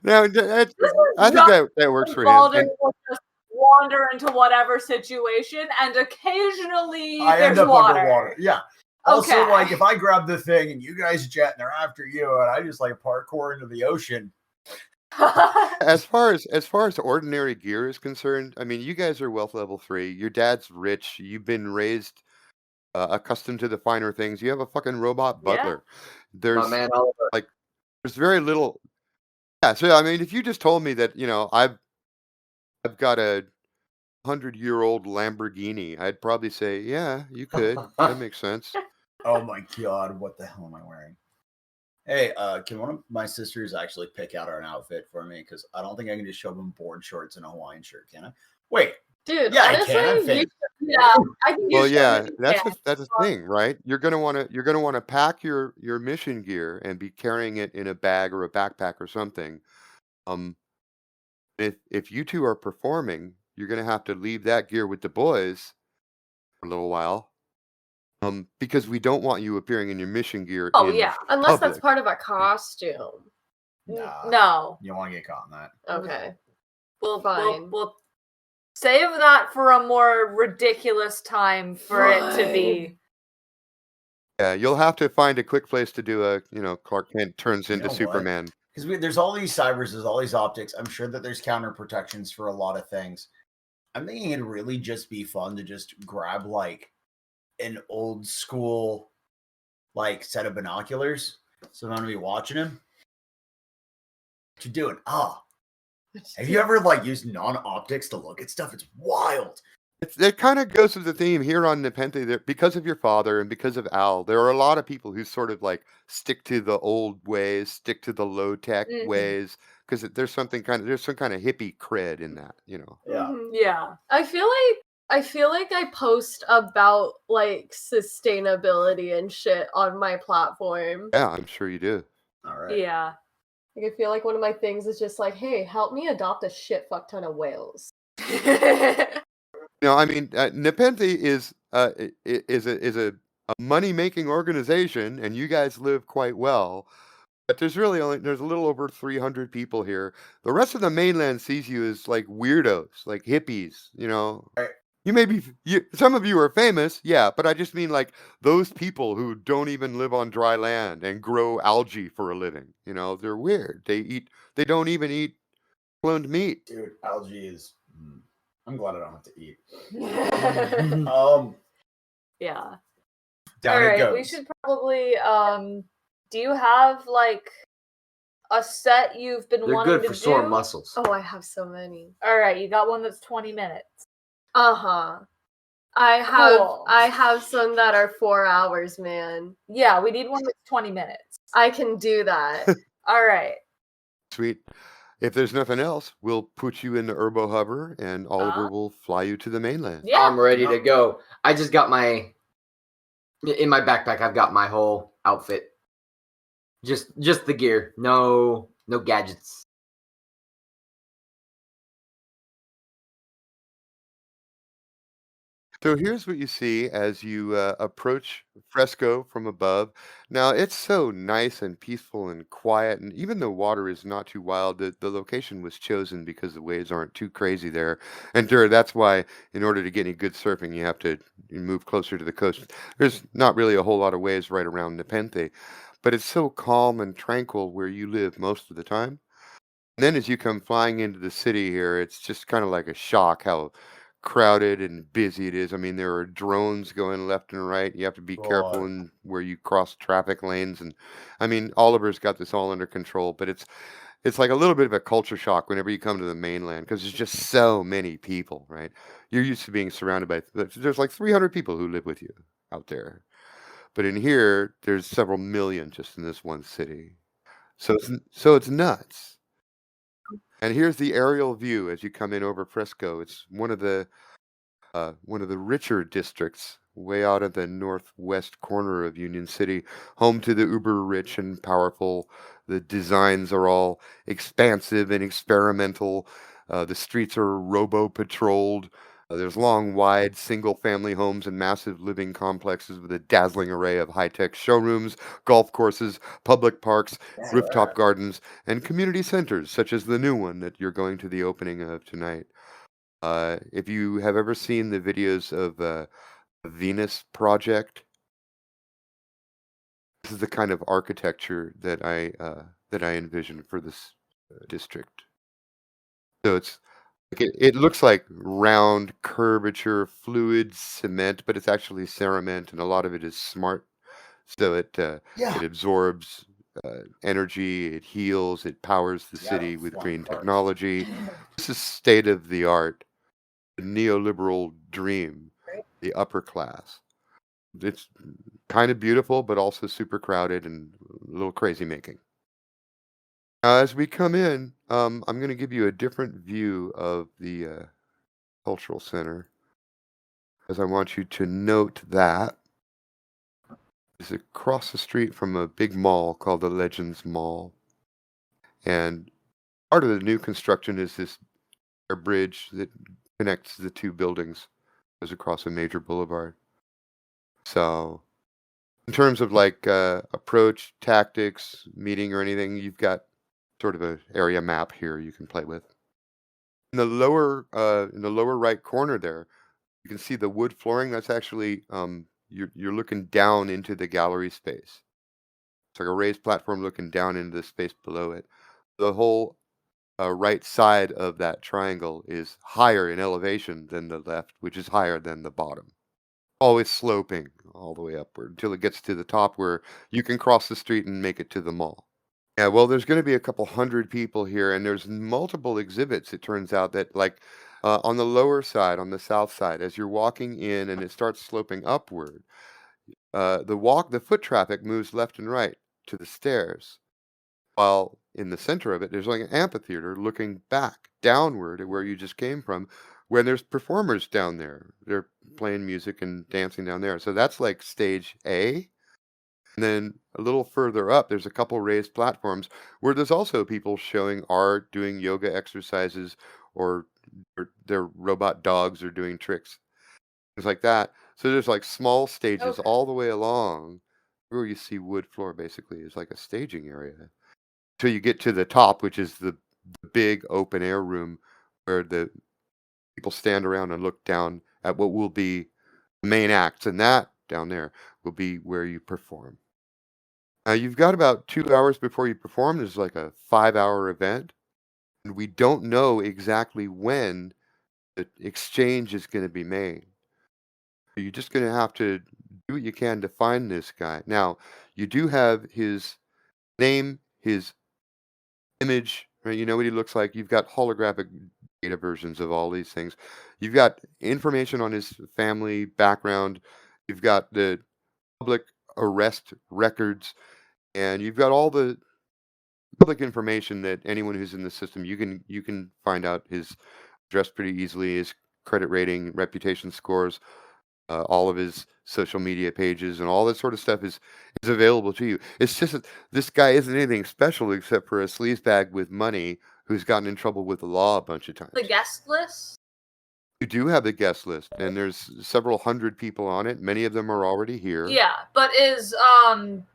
Now, I think that works for him. Baldur And will just wander into whatever situation, and occasionally I there's end up water. underwater. Yeah. Also, Okay. like if I grab the thing and you guys jet and they're after you, and I just like parkour into the ocean. as far as ordinary gear is concerned, I mean, you guys are wealth level 3. Your dad's rich. You've been raised accustomed to the finer things. You have a fucking robot Yeah. butler. My There's man Oliver. there's very little. Yeah. So I mean, if you just told me that I've got a 100-year-old Lamborghini, I'd probably say, yeah, you could. That makes sense. Oh my god, what the hell am I wearing? Hey, can one of my sisters actually pick out an outfit for me? Because I don't think I can just show them board shorts and a Hawaiian shirt, can I? Wait, Dude, yeah, honestly, I can. you, Fake. Yeah, I can Well, use yeah, that's that's a thing, right? You're gonna wanna pack your mission gear and be carrying it in a bag or a backpack or something. Um, if you two are performing, you're gonna have to leave that gear with the boys for a little while. Because we don't want you appearing in your mission gear Oh in yeah. unless that's public. part of our costume. Nah, No. you don't want to get caught in that. Okay. We'll Fine. we'll save that for a more ridiculous time for it to be. Yeah, you'll have to find a quick place to do a, Clark Kent turns You into know what? Superman. Because there's all these cybers, there's all these optics. I'm sure that there's counter protections for a lot of things. I'm thinking it'd really just be fun to just grab like an old school like set of binoculars. So I'm gonna be watching him. What you doing? Have you ever like used non-optics to look at stuff? It's wild. It kind of goes with the theme here on Nepenthe. That because of your father and because of Al, there are a lot of people who sort of like stick to the old ways, stick to the low tech Mhm. ways, because there's some kind of hippie cred in that, Yeah. Mhm. Yeah. I feel like I post about like sustainability and shit on my platform. Yeah, I'm sure you do. All right. Yeah. Like I feel like one of my things is just like, hey, help me adopt a shit fuck ton of whales. I mean, Nepenthe is a money making organization, and you guys live quite well. But there's a little over 300 people here. The rest of the mainland sees you as like weirdos, like hippies. Right. You may be, some of you are famous, yeah, but I just mean like those people who don't even live on dry land and grow algae for a living. They're weird. They don't even eat cloned meat. Dude, algae is. I'm glad I don't have to eat. Yeah. Down All it right. goes. We should probably. Do you have like a set you've been They're wanting good to for do? sore muscles. Oh, I have so many. All right. You got one that's 20 minutes. Uh-huh. Cool. I have some that are 4 hours, man. Yeah, we need one that's 20 minutes. I can do that. All right. Sweet. If there's nothing else, we'll put you in the Urbo Hover, and Oliver will fly you to the mainland. Yeah. I'm ready to Yep. go. I just got in my backpack. I've got my whole outfit. Just the gear. No gadgets. So here's what you see as you approach Fresco from above. Now, it's so nice and peaceful and quiet, and even though water is not too wild, the location was chosen because the waves aren't too crazy there. And that's why, in order to get any good surfing, you have to move closer to the coast. There's not really a whole lot of waves right around Nepenthe, but it's so calm and tranquil where you live most of the time. And then as you come flying into the city here, it's just kind of like a shock how crowded and busy it is. I mean, there are drones going left and right. You have to be careful God. in where you cross traffic lanes. And I mean, Oliver's got this all under control, but it's like a little bit of a culture shock whenever you come to the mainland because there's just so many people, right? You're used to being surrounded by there's like 300 people who live with you out there. But in here, there's several million just in this one city. So it's nuts. And here's the aerial view as you come in over Fresco. It's one of the richer districts, way out at the northwest corner of Union City, home to the uber rich and powerful. The designs are all expansive and experimental. The streets are robo patrolled. There's long, wide, single family homes and massive living complexes with a dazzling array of high tech showrooms, golf courses, public parks, rooftop gardens, and community centers, such as the new one that you're going to the opening of tonight. If you have ever seen the videos of the Venus Project, this is the kind of architecture that I envision for this district. So it's it looks like round curvature, fluid cement, but it's actually cerament, and a lot of it is smart. So Yeah. it absorbs energy, it heals, it powers the Yeah, city with flying green cars. technology. This is state of the art, the neoliberal dream, the upper class. It's kind of beautiful, but also super crowded and a little crazy making. As we come in, I'm going to give you a different view of the cultural center, as I want you to note that it's across the street from a big mall called the Legends Mall. And part of the new construction is this bridge that connects the two buildings, goes across a major boulevard. So, in terms of like approach, tactics, meeting, or anything, you've got sort of a area map here you can play with. In the lower right corner there, you can see the wood flooring. That's actually you're looking down into the gallery space. It's like a raised platform looking down into the space below it. The whole right side of that triangle is higher in elevation than the left, which is higher than the bottom. Always sloping all the way upward until it gets to the top where you can cross the street and make it to the mall. Yeah, well, there's going to be a couple hundred people here, and there's multiple exhibits. It turns out that, like, on the lower side, on the south side, as you're walking in and it starts sloping upward, the foot traffic moves left and right to the stairs, while in the center of it, there's like an amphitheater looking back downward at where you just came from, where there's performers down there. They're playing music and dancing down there. So that's like stage A. And then a little further up, there's a couple raised platforms where there's also people showing art, doing yoga exercises, or their robot dogs are doing tricks, things like that. So there's like small stages Okay. all the way along where you see wood floor basically is like a staging area. Till you get to the top, which is the big open air room where the people stand around and look down at what will be the main acts, and that down there will be where you perform. You've got about 2 hours before you perform. There's like a 5-hour event, and we don't know exactly when the exchange is going to be made. You're just going to have to do what you can to find this guy. Now, you do have his name, his image, right? You know what he looks like. You've got holographic data versions of all these things. You've got information on his family background. You've got the public arrest records, and you've got all the public information that anyone who's in the system, you can find out his address pretty easily, his credit rating, reputation scores, all of his social media pages, and all that sort of stuff is available to you. It's just that this guy isn't anything special except for a sleazebag with money who's gotten in trouble with the law a bunch of times. The guest list? You do have the guest list, and there's several hundred people on it. Many of them are already here. Yeah, but is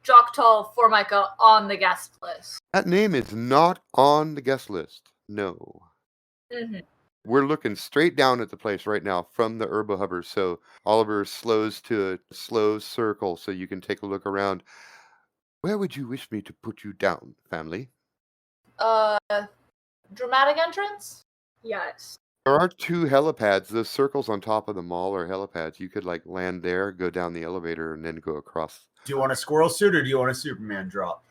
Joktal Formica on the guest list? That name is not on the guest list. No. Mm-hmm. We're looking straight down at the place right now from the Herba Hubbard. So Oliver slows to a slow circle so you can take a look around. Where would you wish me to put you down, family? Dramatic entrance? Yes. There are 2 helipads. Those circles on top of the mall are helipads. You could like land there, go down the elevator, and then go across. Do you want a squirrel suit or do you want a Superman drop?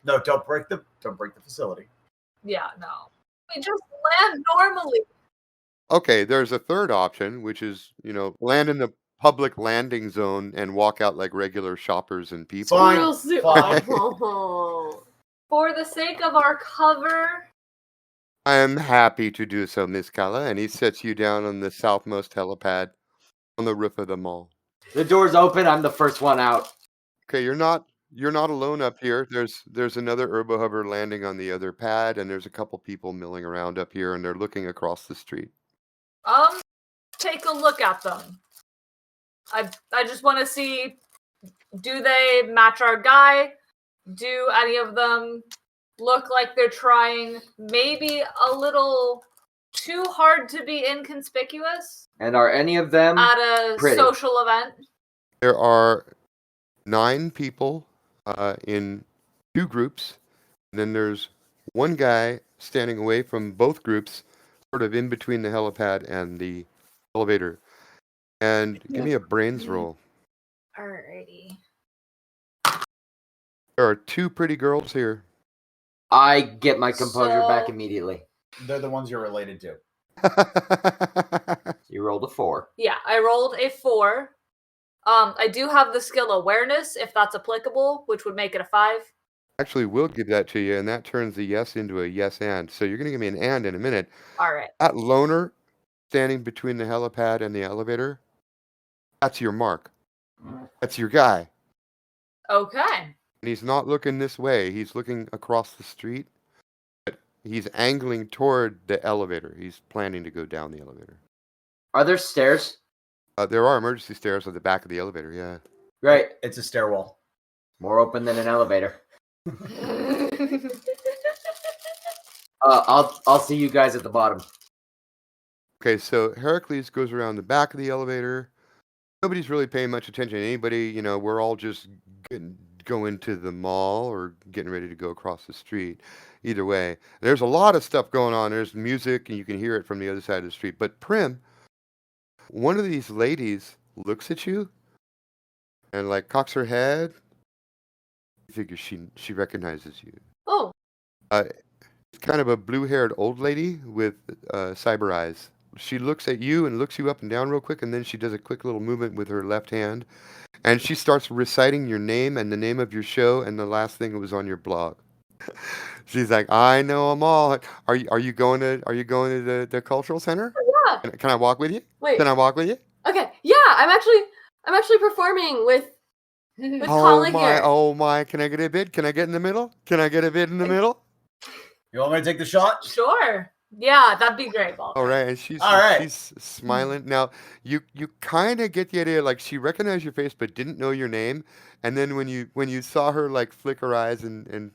No, don't break the facility. Yeah, no. We just land normally. Okay, there's a third option, which is, land in the public landing zone and walk out like regular shoppers and people. Fine. Real suit. Fine. For the sake of our cover, I am happy to do so, Miss Kala, and he sets you down on the southmost helipad on the roof of the mall. The door's open. I'm the first one out. Okay, you're not alone up here. There's another Herba Hover landing on the other pad, and there's a couple people milling around up here, and they're looking across the street. take a look at them. I just want to see, do they match our guy? Do any of them look like they're trying maybe a little too hard to be inconspicuous And are any of them at a pretty? social event? There are 9 people in 2 groups. And then there's one guy standing away from both groups, sort of in between the helipad and the elevator. And give me a brains roll. Alrighty. There are 2 pretty girls here. I get my composure So- back immediately. They're the ones you're related to. You rolled a 4. Yeah, I rolled a 4. I do have the skill awareness, if that's applicable, which would make it a 5. Actually, we'll give that to you, and that turns the yes into a yes and. So you're going to give me an and in a minute. Alright. That loner standing between the helipad and the elevator, that's your mark. That's your guy. Okay. And he's not looking this way. He's looking across the street. But he's angling toward the elevator. He's planning to go down the elevator. Are there stairs? There are emergency stairs at the back of the elevator, yeah. Right. It's a stairwell. More open than an elevator. I'll see you guys at the bottom. Okay, so Heracles goes around the back of the elevator. Nobody's really paying much attention to anybody. You know, we're all just going to the mall or getting ready to go across the street. Either way, there's a lot of stuff going on. There's music, and you can hear it from the other side of the street. But Prim, one of these ladies looks at you and like cocks her head. You figure she recognizes you. Oh, It's kind of a blue-haired old lady with cyber eyes. She looks at you and looks you up and down real quick, and then she does a quick little movement with her left hand, and she starts reciting your name and the name of your show and the last thing that was on your blog. She's like, "I know them all. Are you going to the cultural center? yeah. Can I walk with you? Wait. Can I walk with you? Okay. Yeah, I'm actually performing with Colin here. Oh my! Can I get a bid? Can I get in the middle? Can I get a bid in the middle? You want me to take the shot? Sure. Yeah, that'd be great, Bob. All right, and she's smiling. Now you kind of get the idea, like she recognized your face but didn't know your name. And then when you saw her like flick her eyes and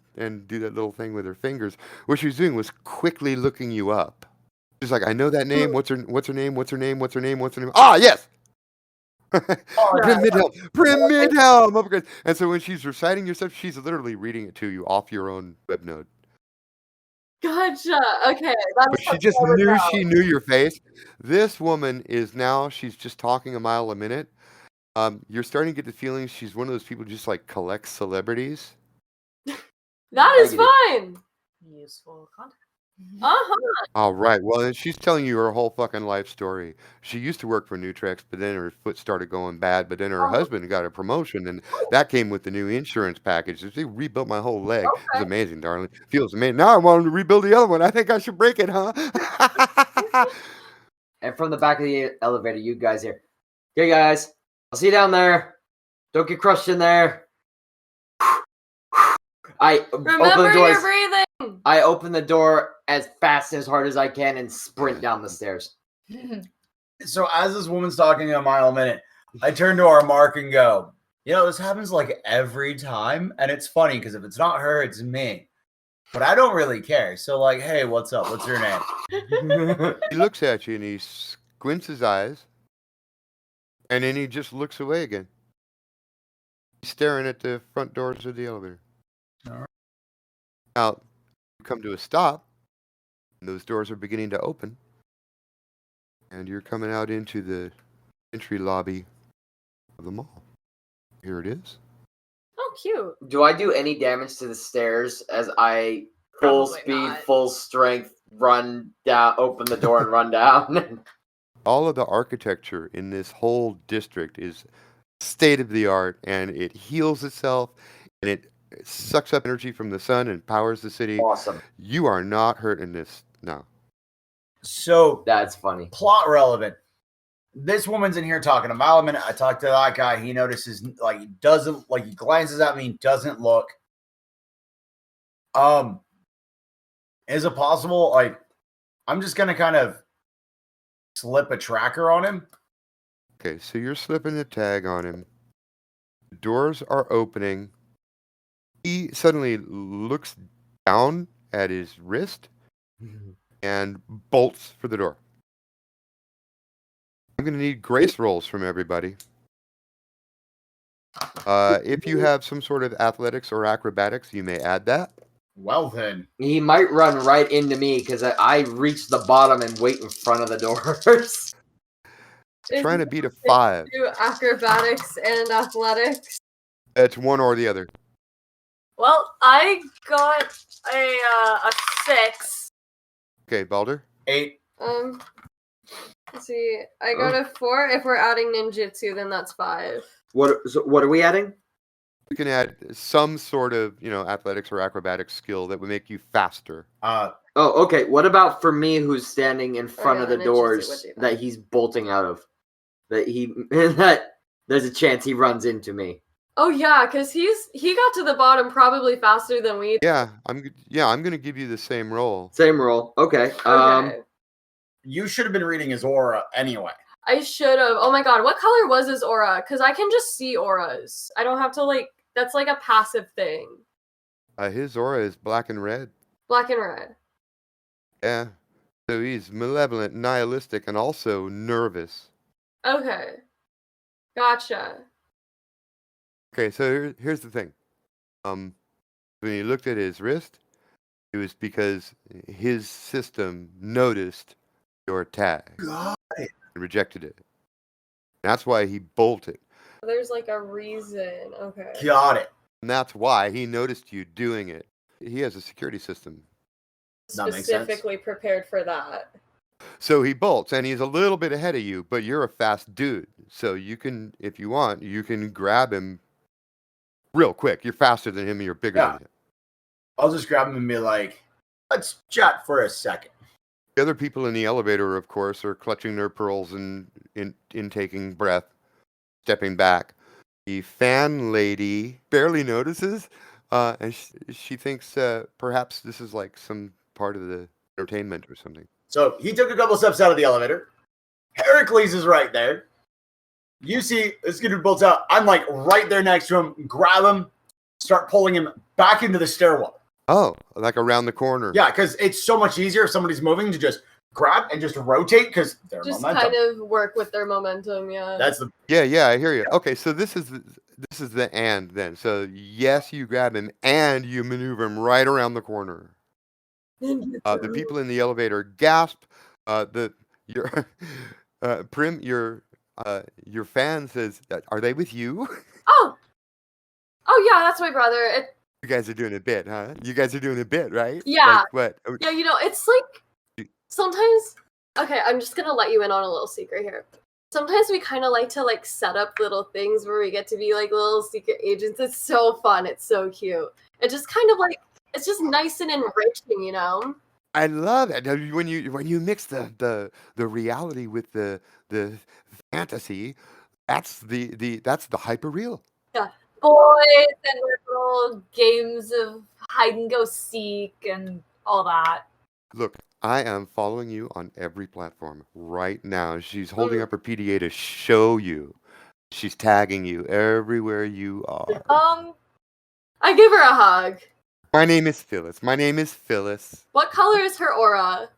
do that little thing with her fingers, what she was doing was quickly looking you up. She's like, "I know that name. What's her name? What's her name? What's her name? What's her name? Ah, yes." Prim Midhelm. Upgrade. And so when she's reciting your stuff, she's literally reading it to you off your own web node. Gotcha. Okay. But she just knew she knew your face. This woman is now, she's just talking a mile a minute. You're starting to get the feeling she's one of those people who just like collects celebrities. That is fine. Useful content. Uh-huh. All right. Well, and she's telling you her whole fucking life story. She used to work for Nutrex, but then her foot started going bad. But then her Oh. husband got a promotion, and that came with the new insurance package. She rebuilt my whole leg. It's Okay. amazing, darling. Feels amazing. Now I want to rebuild the other one. I think I should break it, huh? And from the back of the elevator, you guys hear, "Okay, guys, I'll see you down there. Don't get crushed in there." I open the Remember doors. your breathing. I open the door as fast and as hard as I can and sprint down the stairs. So as this woman's talking a mile a minute, I turn to our Mark and go, this happens like every time. And it's funny because if it's not her, it's me. But I don't really care. So like, hey, what's up? What's your name? He looks at you and he squints his eyes, and then he just looks away again. He's staring at the front doors of the elevator. All right. Now, you come to a stop, and those doors are beginning to open, and you're coming out into the entry lobby of the mall. Here it is. Oh, cute. Do I do any damage to the stairs as I full Probably speed, not. full strength run down, open the door and run down? All of the architecture in this whole district is state of the art, and it heals itself, and it sucks up energy from the sun and powers the city. Awesome. You are not hurt in this. No. So That's funny. plot relevant. This woman's in here talking a mile a minute. I talk to that guy. He notices he doesn't he glances at me and doesn't look. Is it possible I'm just gonna kind of slip a tracker on him? Okay, so you're slipping the tag on him. The doors are opening. He suddenly looks down at his wrist and bolts for the door. I'm going to need grace rolls from everybody. If you have some sort of athletics or acrobatics, you may add that. Well then. He might run right into me because I reach the bottom and wait in front of the doors. Trying to beat a 5. Do acrobatics and athletics. It's one or the other. Well, I got a 6. Okay, Balder. 8. Let's see. I got a 4. If we're adding ninjutsu, then that's 5. What are we adding? You can add some sort of, athletics or acrobatics skill that would make you faster. Oh, okay. What about for me, who's standing in front of the ninjutsu would doors do that. that he's bolting out of? That there's a chance he runs into me. Oh yeah, because he got to the bottom probably faster than we did. Yeah, I'm going to give you the same roll. Same roll. Okay. Okay. You should have been reading his aura anyway. I should have. Oh my god, what color was his aura? Because I can just see auras. I don't have to that's like a passive thing. His aura is black and red. Black and red. Yeah. So he's malevolent, nihilistic, and also nervous. Okay. Gotcha. Okay, so here's the thing. When you looked at his wrist, it was because his system noticed your tag God. and rejected it. That's why he bolted. There's a reason. Okay. Got it. And that's why he noticed you doing it. He has a security system. That makes sense. Specifically prepared for that. So he bolts, and he's a little bit ahead of you, but you're a fast dude. So you can, if you want, you can grab him real quick. You're faster than him, and you're bigger than him. I'll just grab him and be like, let's chat for a second. The other people in the elevator, of course, are clutching their pearls and intaking breath, stepping back. The fan lady barely notices, and she thinks perhaps this is some part of the entertainment or something. So he took a couple steps out of the elevator. Heracles is right there. You see this dude bolts out. I'm right there next to him. Grab him, start pulling him back into the stairwell. Oh, around the corner. Yeah, because it's so much easier if somebody's moving to just grab and just rotate because their Just momentum. kind of work with their momentum, yeah. That's the Yeah, I hear you. Okay, so this is the and then. So yes, you grab him and you maneuver him right around the corner. The people in the elevator gasp. Prim, your fan says, "Are they with you?" Oh yeah, that's my brother. You guys are doing a bit, huh? You guys are doing a bit, right? Yeah. What? Yeah, it's sometimes, okay, I'm just gonna let you in on a little secret here. Sometimes we kind of like to like set up little things where we get to be like little secret agents. It's so fun. It's so cute. It just kind of like it's just nice and enriching, you know. I love it when you mix the reality with the fantasy. That's that's the hyper real. Yeah, boys and little games of hide and go seek and all that. Look, I am following you on every platform right now. She's holding up her PDA to show you. She's tagging you everywhere you are. I give her a hug. My name is Phyllis. My name is Phyllis. What color is her aura?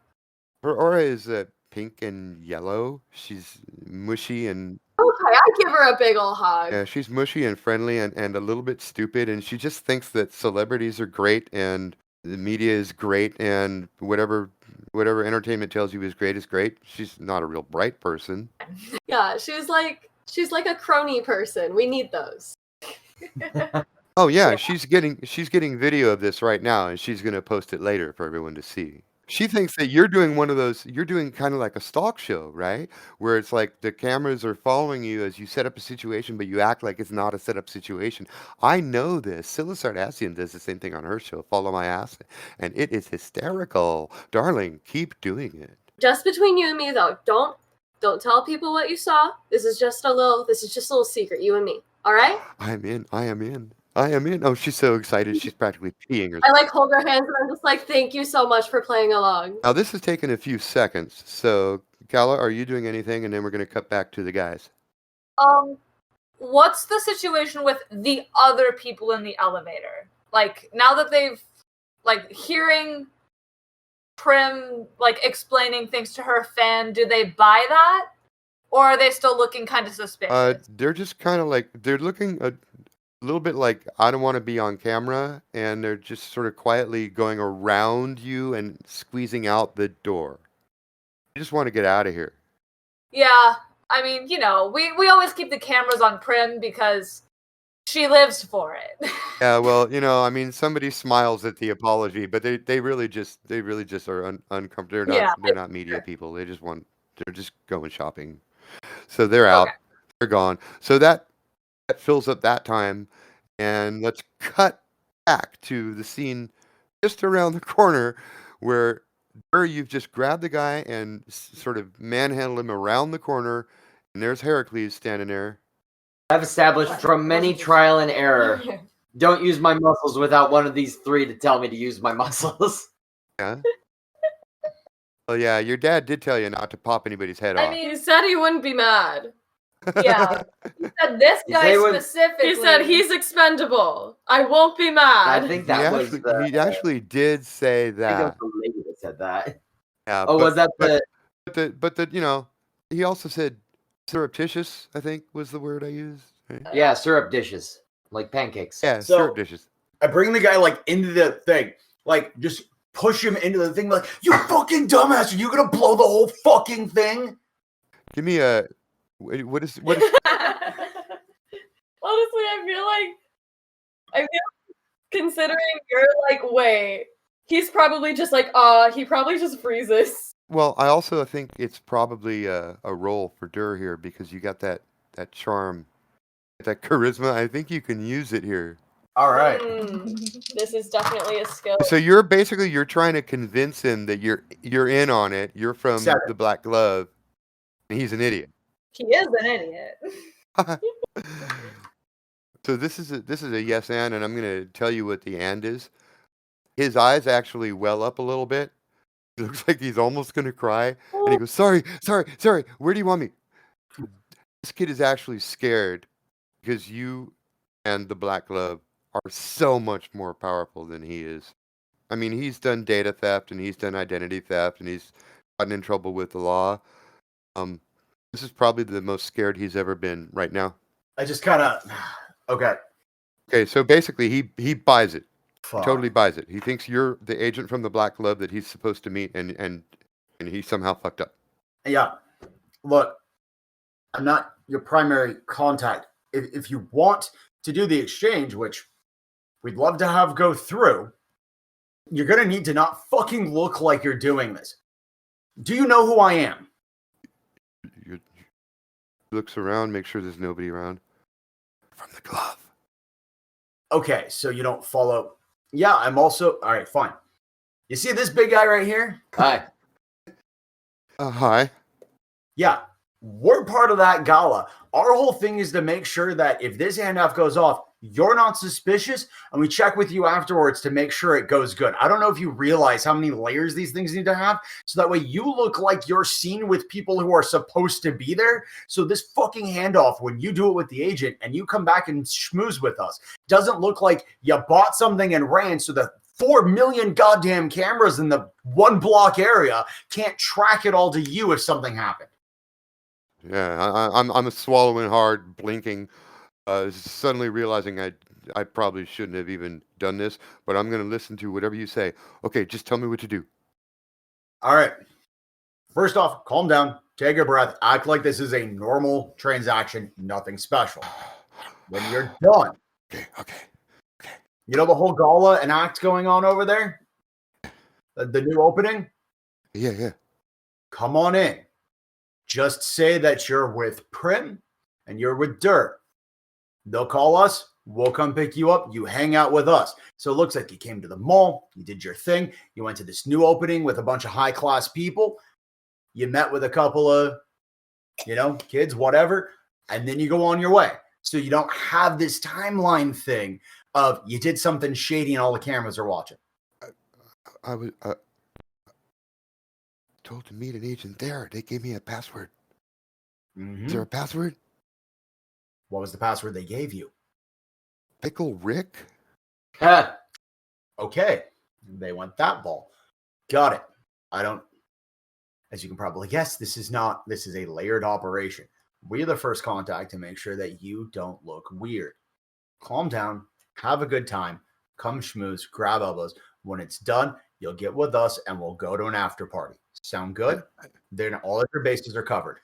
Her aura is pink and yellow. She's mushy and Okay, I give her a big ol' hug. yeah, she's mushy and friendly and a little bit stupid, and she just thinks that celebrities are great and the media is great and whatever entertainment tells you is great. She's not a real bright person. Yeah, she's like a crony person. We need those. Oh yeah, she's getting video of this right now, and she's gonna post it later for everyone to see. She thinks that you're doing you're doing kind of like a stalk show, right? Where it's like the cameras are following you as you set up a situation, but you act like it's not a set up situation. I know this. Scylla Sardassian does the same thing on her show, Follow My Ass, and it is hysterical. Darling, keep doing it. Just between you and me, though. Don't tell people what you saw. This is just a little secret, you and me. All right? I am in. Oh, she's so excited. She's practically peeing herself. I like hold her hands and I'm just like, thank you so much for playing along. Now this has taken a few seconds. So, Kala, are you doing anything? And then we're going to cut back to the guys. What's the situation with the other people in the elevator? Like, now that they've, like, hearing Prim, like, explaining things to her fan, do they buy that? Or are they still looking kind of suspicious? They're just kind of like, they're looking a little bit like, I don't want to be on camera. And they're just sort of quietly going around you and squeezing out the door. I just want to get out of here. Yeah, I mean, you know, we always keep the cameras on Prim because she lives for it. Yeah, well, you know, I mean, somebody smiles at the apology, but they really just are uncomfortable. They're not media people. They're just going shopping. So they're out. Okay. They're gone. So that fills up that time, and let's cut back to the scene just around the corner where you've just grabbed the guy and sort of manhandled him around the corner, and there's Heracles standing there. I've established from many trial and error, don't use my muscles without one of these three to tell me to use my muscles. Yeah. Well, yeah, your dad did tell you not to pop anybody's head off. I mean, He said he wouldn't be mad. yeah. He said this He guy said when- specifically. He said he's expendable. I won't be mad. I think he that was actually, he actually did say I think it that. was the lady that said that. Yeah, Oh, was that the? but the you know, he also said surreptitious, I think was the word I used. Right? Yeah, syrup dishes, like pancakes. Yeah, So- surreptitious. I bring the guy like into the thing, like just push him into the thing, like, you fucking dumbass, are you gonna blow the whole fucking thing? Give me a what is Honestly, I feel considering your like way, he's probably just like, he probably just freezes. well, I also think it's probably a role for Dur here because you got that charm, that charisma. I think you can use it here. All right. This is definitely a skill. So you're trying to convince him that you're in on it. You're from Seven. the Black Glove, and he's an idiot. He is an idiot. So this is a yes and I'm going to tell you what the and is. His eyes actually well up a little bit. It looks like he's almost going to cry, and he goes, "Sorry. Where do you want me?" This kid is actually scared because you and the Black Glove are so much more powerful than he is. I mean, he's done data theft and he's done identity theft and he's gotten in trouble with the law. This is probably the most scared he's ever been right now. I just kind of, okay. Okay, so basically he buys it. Fuck. Totally buys it. He thinks you're the agent from the Black Glove that he's supposed to meet, and he somehow fucked up. Yeah. Look, I'm not your primary contact. If you want to do the exchange, which we'd love to have go through, you're going to need to not fucking look like you're doing this. Do you know who I am? You looks around, make sure there's nobody around. From the glove. Okay, so you don't follow. Yeah, I'm also. All right, fine. You see this big guy right here? Hi. Hi. Yeah, we're part of that gala. Our whole thing is to make sure that if this handoff goes off, you're not suspicious, and we check with you afterwards to make sure it goes good. I don't know if you realize how many layers these things need to have, so that way you look like you're seen with people who are supposed to be there. So this fucking handoff, when you do it with the agent and you come back and schmooze with us, doesn't look like you bought something and ran, so the 4 million goddamn cameras in the 1 block area can't track it all to you if something happened. Yeah, I'm swallowing hard, blinking, suddenly realizing I probably shouldn't have even done this, but I'm going to listen to whatever you say. Okay, just tell me what to do. All right. First off, calm down, take a breath, act like this is a normal transaction, nothing special. When you're done, Okay. you know the whole gala and act going on over there? The new opening? Yeah. Come on in. Just say that you're with Prim and you're with Dirt. They'll call us. We'll come pick you up. You hang out with us. So it looks like you came to the mall. You did your thing. You went to this new opening with a bunch of high-class people. You met with a couple of, kids, whatever. And then you go on your way. So you don't have this timeline thing of you did something shady and all the cameras are watching. I was told to meet an agent there. They gave me a password. Mm-hmm. Is there a password? What was the password they gave you? Pickle Rick? Ha. Okay. They went that ball. Got it. As you can probably guess, this is a layered operation. We're the first contact to make sure that you don't look weird. Calm down, have a good time, come schmooze, grab elbows. When it's done, you'll get with us and we'll go to an after party. Sound good? Then all of your bases are covered.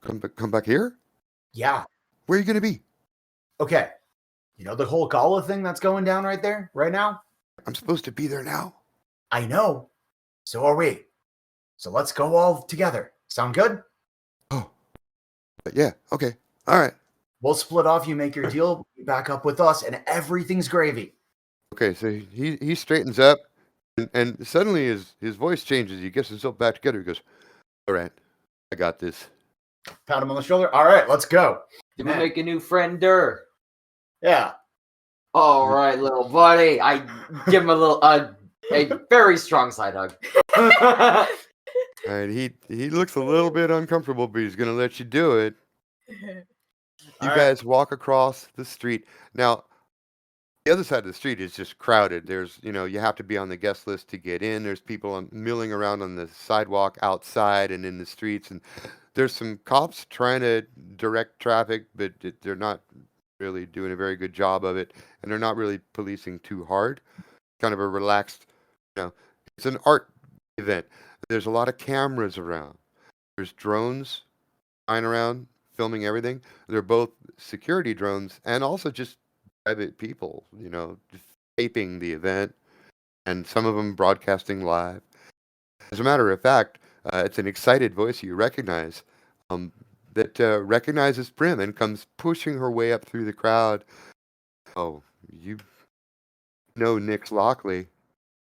Come back here? Yeah. Where are you going to be? Okay. You know the whole gala thing that's going down right there, right now? I'm supposed to be there now. I know. So are we. So let's go all together. Sound good? Oh. Yeah, okay. All right. We'll split off. You make your deal, you back up with us, and everything's gravy. Okay, so he straightens up, and suddenly his voice changes. He gets himself back together. He goes, all right, I got this. Pat him on the shoulder. All right, let's go. Did we make a new friend, Dur? Yeah. All right, little buddy. I give him a very strong side hug. And he looks a little bit uncomfortable, but he's going to let you do it. You guys walk across the street. Now, the other side of the street is just crowded. There's, you have to be on the guest list to get in. There's people milling around on the sidewalk outside and in the streets. And there's some cops trying to direct traffic, but they're not really doing a very good job of it. And they're not really policing too hard. Kind of a relaxed, it's an art event. There's a lot of cameras around. There's drones flying around, filming everything. They're both security drones and also just private people, taping the event, and some of them broadcasting live. As a matter of fact, it's an excited voice you recognize that recognizes Prim and comes pushing her way up through the crowd. Oh, you know Nix Lockley.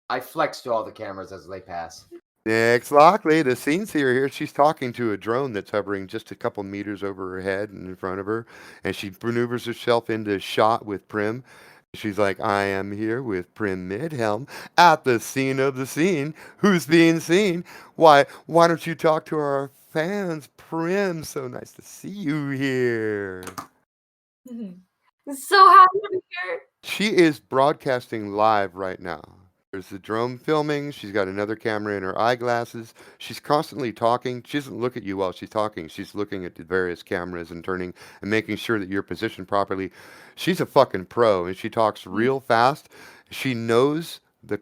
I flex to all the cameras as they pass. Nix Lockley, the scene seer here. She's talking to a drone that's hovering just a couple meters over her head and in front of her, and she maneuvers herself into shot with Prim. She's like, I am here with Prim Midhelm at the scene of the scene. Who's being seen? Why don't you talk to our fans, Prim? So nice to see you here. So happy to be here. She is broadcasting live right now. There's the drone filming. She's got another camera in her eyeglasses. She's constantly talking. She doesn't look at you while she's talking. She's looking at the various cameras and turning and making sure that you're positioned properly. She's a fucking pro, and she talks real fast. She knows the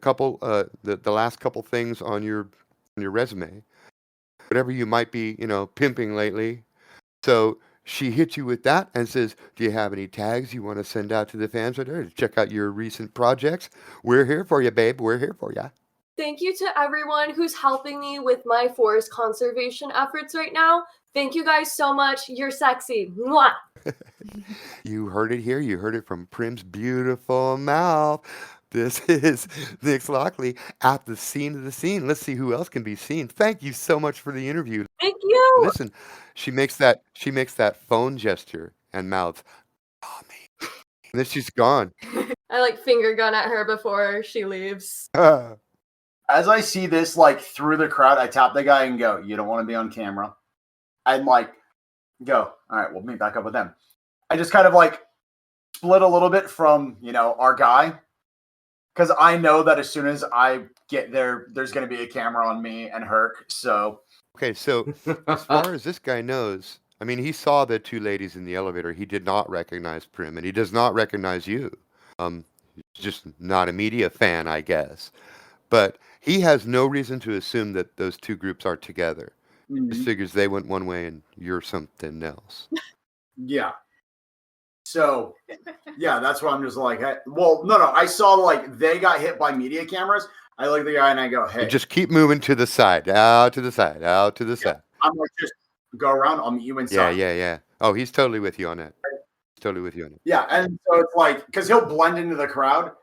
last couple things on your resume, whatever you might be, pimping lately. So she hits you with that and says, do you have any tags you want to send out to the fans out there to check out your recent projects? We're here for you, babe. We're here for you. thank you to everyone who's helping me with my forest conservation efforts right now. Thank you guys so much. You're sexy. Mwah! You heard it here. You heard it from Prim's beautiful mouth. This is Nick Lockley at the scene of the scene. Let's see who else can be seen. Thank you so much for the interview. Thank you. Listen, she makes that phone gesture and mouths. Call me. And then she's gone. I like finger gun at her before she leaves. As I see this, like, through the crowd, I tap the guy and go, "You don't want to be on camera." And, like, go, "All right, we'll meet back up with them." I just kind of, like, split a little bit from, our guy. Because I know that as soon as I get there, there's going to be a camera on me and Herc, so... Okay, so as far as this guy knows, I mean, he saw the two ladies in the elevator. He did not recognize Prim, and he does not recognize you. He's just not a media fan, I guess. But he has no reason to assume that those two groups are together. He just figures they went one way and you're something else. Yeah. So, yeah, that's why I'm just like, hey, well, no, I saw, like, they got hit by media cameras. I look at the guy and I go, hey. And just keep moving to the side, out to the side, out to the side. I'm like, just go around, I'll meet you inside. Yeah. Oh, he's totally with you on that. Yeah, and so it's like, because he'll blend into the crowd,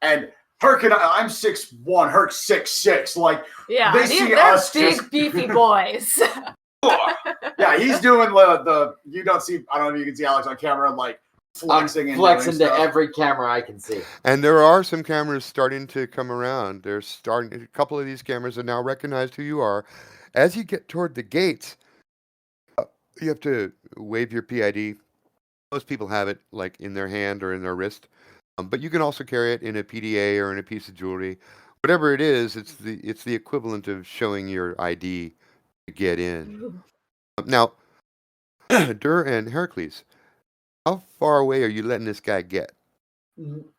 and Herc and I'm 6'1", Herc's 6'6". Like, Yeah, they see they're us big, just- beefy boys. yeah, he's doing the you don't see, I don't know if you can see Alex on camera, like, flexing I'm and flexing doing to stuff. every camera I can see. And there are some cameras starting to come around. A couple of these cameras have now recognized who you are. As you get toward the gates, you have to wave your PID. Most people have it like in their hand or in their wrist, but you can also carry it in a PDA or in a piece of jewelry. Whatever it is, it's the equivalent of showing your ID to get in. Now, Dur and Heracles, how far away are you letting this guy get?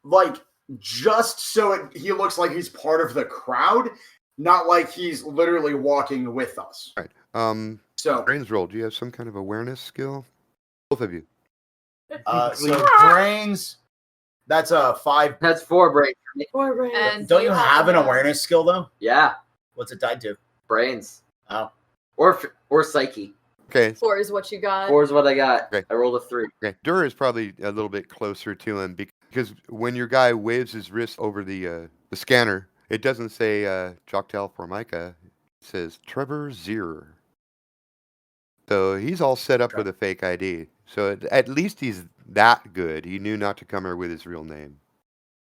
Like, just so he looks like he's part of the crowd, not like he's literally walking with us. All right. So, Brains roll. Do you have some kind of awareness skill? Both of you. so brains, that's a 5. That's 4 brains. And Don't you have an awareness skill, though? Yeah, What's it tied to? brains. Oh. Or psyche. Okay. 4 is what you got. 4 is what I got. Okay. I rolled a 3. Okay. Dur is probably a little bit closer to him because when your guy waves his wrist over the scanner, it doesn't say Joktel Formica. It says Trevor Zier. So he's all set up with a fake ID. So at least he's that good. He knew not to come here with his real name.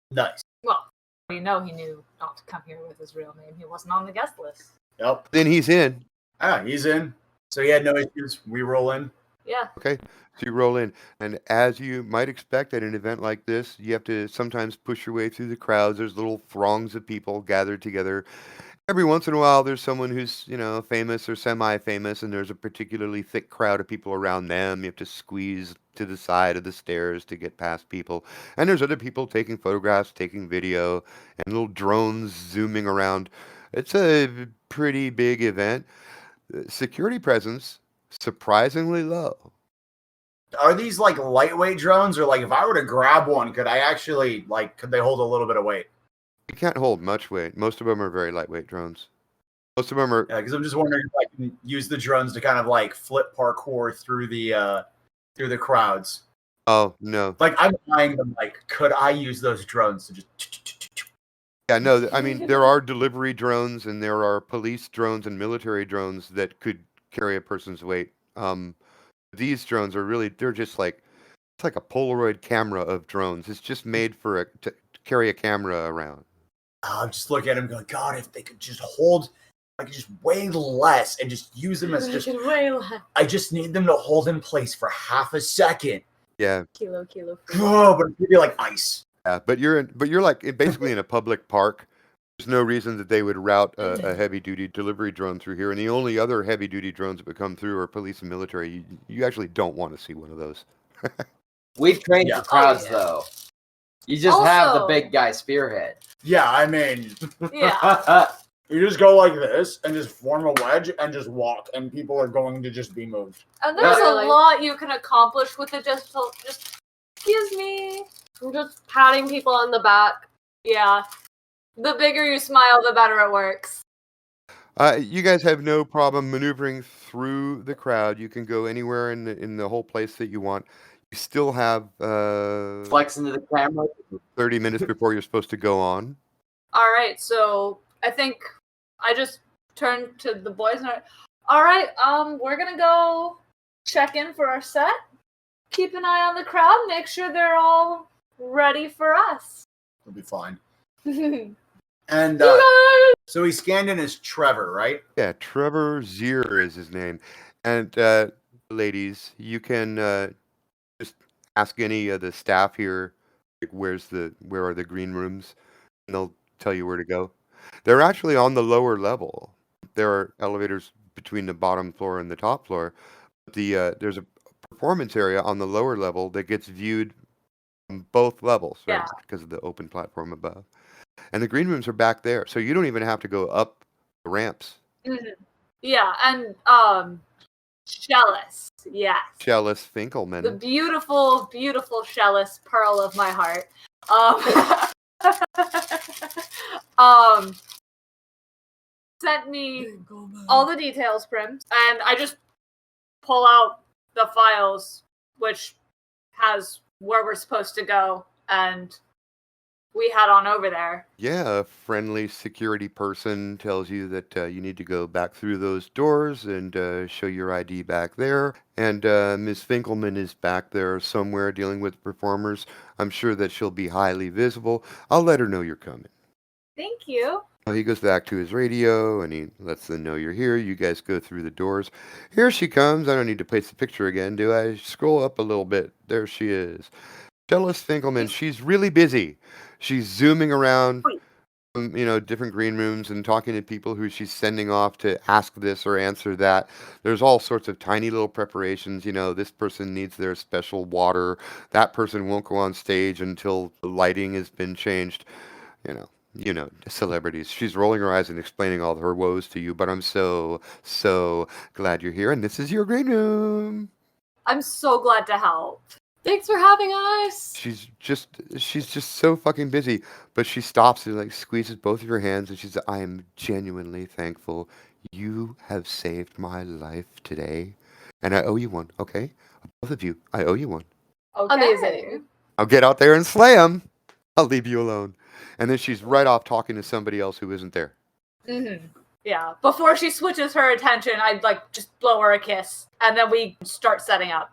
Nice. Well, we know he knew not to come here with his real name. He wasn't on the guest list. Yep. Then he's in. Ah, he's in. So he had no issues. We roll in. Yeah. Okay, so you roll in, and as you might expect at an event like this, you have to sometimes push your way through the crowds. There's little throngs of people gathered together. Every once in a while, there's someone who's, famous or semi-famous, and there's a particularly thick crowd of people around them. You have to squeeze to the side of the stairs to get past people. And there's other people taking photographs, taking video, and little drones zooming around. It's a pretty big event. Security presence, surprisingly low. Are these like lightweight drones, or like if I were to grab one, could I actually could they hold a little bit of weight? You can't hold much weight. Most of them are very lightweight drones. Most of them are. Yeah, because I'm just wondering if I can use the drones to kind of like flip parkour through the crowds. Oh no. Like I'm eyeing them. Like, could I use those drones to just? Yeah, no. I mean, there are delivery drones, and there are police drones and military drones that could carry a person's weight. These drones are really—they're just it's like a Polaroid camera of drones. It's just made for to carry a camera around. I'm just looking at him, going, God, if they could just hold, I could just weigh less and just use them as just. I just need them to hold in place for half a second. Yeah. Kilo. Oh, but it'd be like ice. Yeah, but you're basically in a public park. There's no reason that they would route a heavy-duty delivery drone through here, and the only other heavy-duty drones that would come through are police and military. You actually don't want to see one of those. We've trained Yeah. the crowds, Oh, yeah. though. You just have the Also- big guy spearhead. Yeah, I mean, Yeah. you just go like this and just form a wedge and just walk, and people are going to just be moved. And there's Really? a lot you can accomplish with it. Just excuse me. I'm just patting people on the back. Yeah. The bigger you smile, the better it works. You guys have no problem maneuvering through the crowd. You can go anywhere in the whole place that you want. You still have Flex into the camera. 30 minutes before you're supposed to go on. All right, so I think I just turned to the boys and all right, we're gonna go check in for our set. Keep an eye on the crowd. Make sure they're all ready for us. It'll be fine. You And guys! so he scanned in as Trevor, right? Yeah, Trevor Zier is his name. And ladies, you can just ask any of the staff here, like, where are the green rooms, and they'll tell you where to go. They're actually on the lower level. There are elevators between the bottom floor and the top floor. There's a performance area on the lower level that gets viewed from both levels, right? Yeah. Because of the open platform above. And the green rooms are back there, so you don't even have to go up the ramps. Mhm. Yeah, and Shellis, yes. Chalice Finkelman. The beautiful, beautiful Shellis, pearl of my heart. Sent me all the details, Prim, and I just pull out the files, which has where we're supposed to go, and we head on over there. Yeah, a friendly security person tells you that you need to go back through those doors and show your ID back there. And Ms. Finkelman is back there somewhere dealing with performers. I'm sure that she'll be highly visible. I'll let her know you're coming. Thank you. He goes back to his radio and he lets them know you're here. You guys go through the doors. Here she comes. I don't need to place the picture again, do I? Scroll up a little bit. There she is. Chalice Finkelman. She's really busy. She's zooming around, different green rooms and talking to people who she's sending off to ask this or answer that. There's all sorts of tiny little preparations. This person needs their special water. That person won't go on stage until the lighting has been changed. Celebrities. She's rolling her eyes and explaining all her woes to you, but I'm so glad you're here, and this is your green room. I'm so glad to help. Thanks for having us. She's just so fucking busy, but she stops and squeezes both of your hands and she says, I am genuinely thankful. You have saved my life today, and I owe you one, okay? Both of you, I owe you one. Okay. Amazing. I'll get out there and slay him. I'll leave you alone. And then she's right off talking to somebody else who isn't there. Mm-hmm. Yeah. Before she switches her attention, I'd just blow her a kiss, and then we start setting up.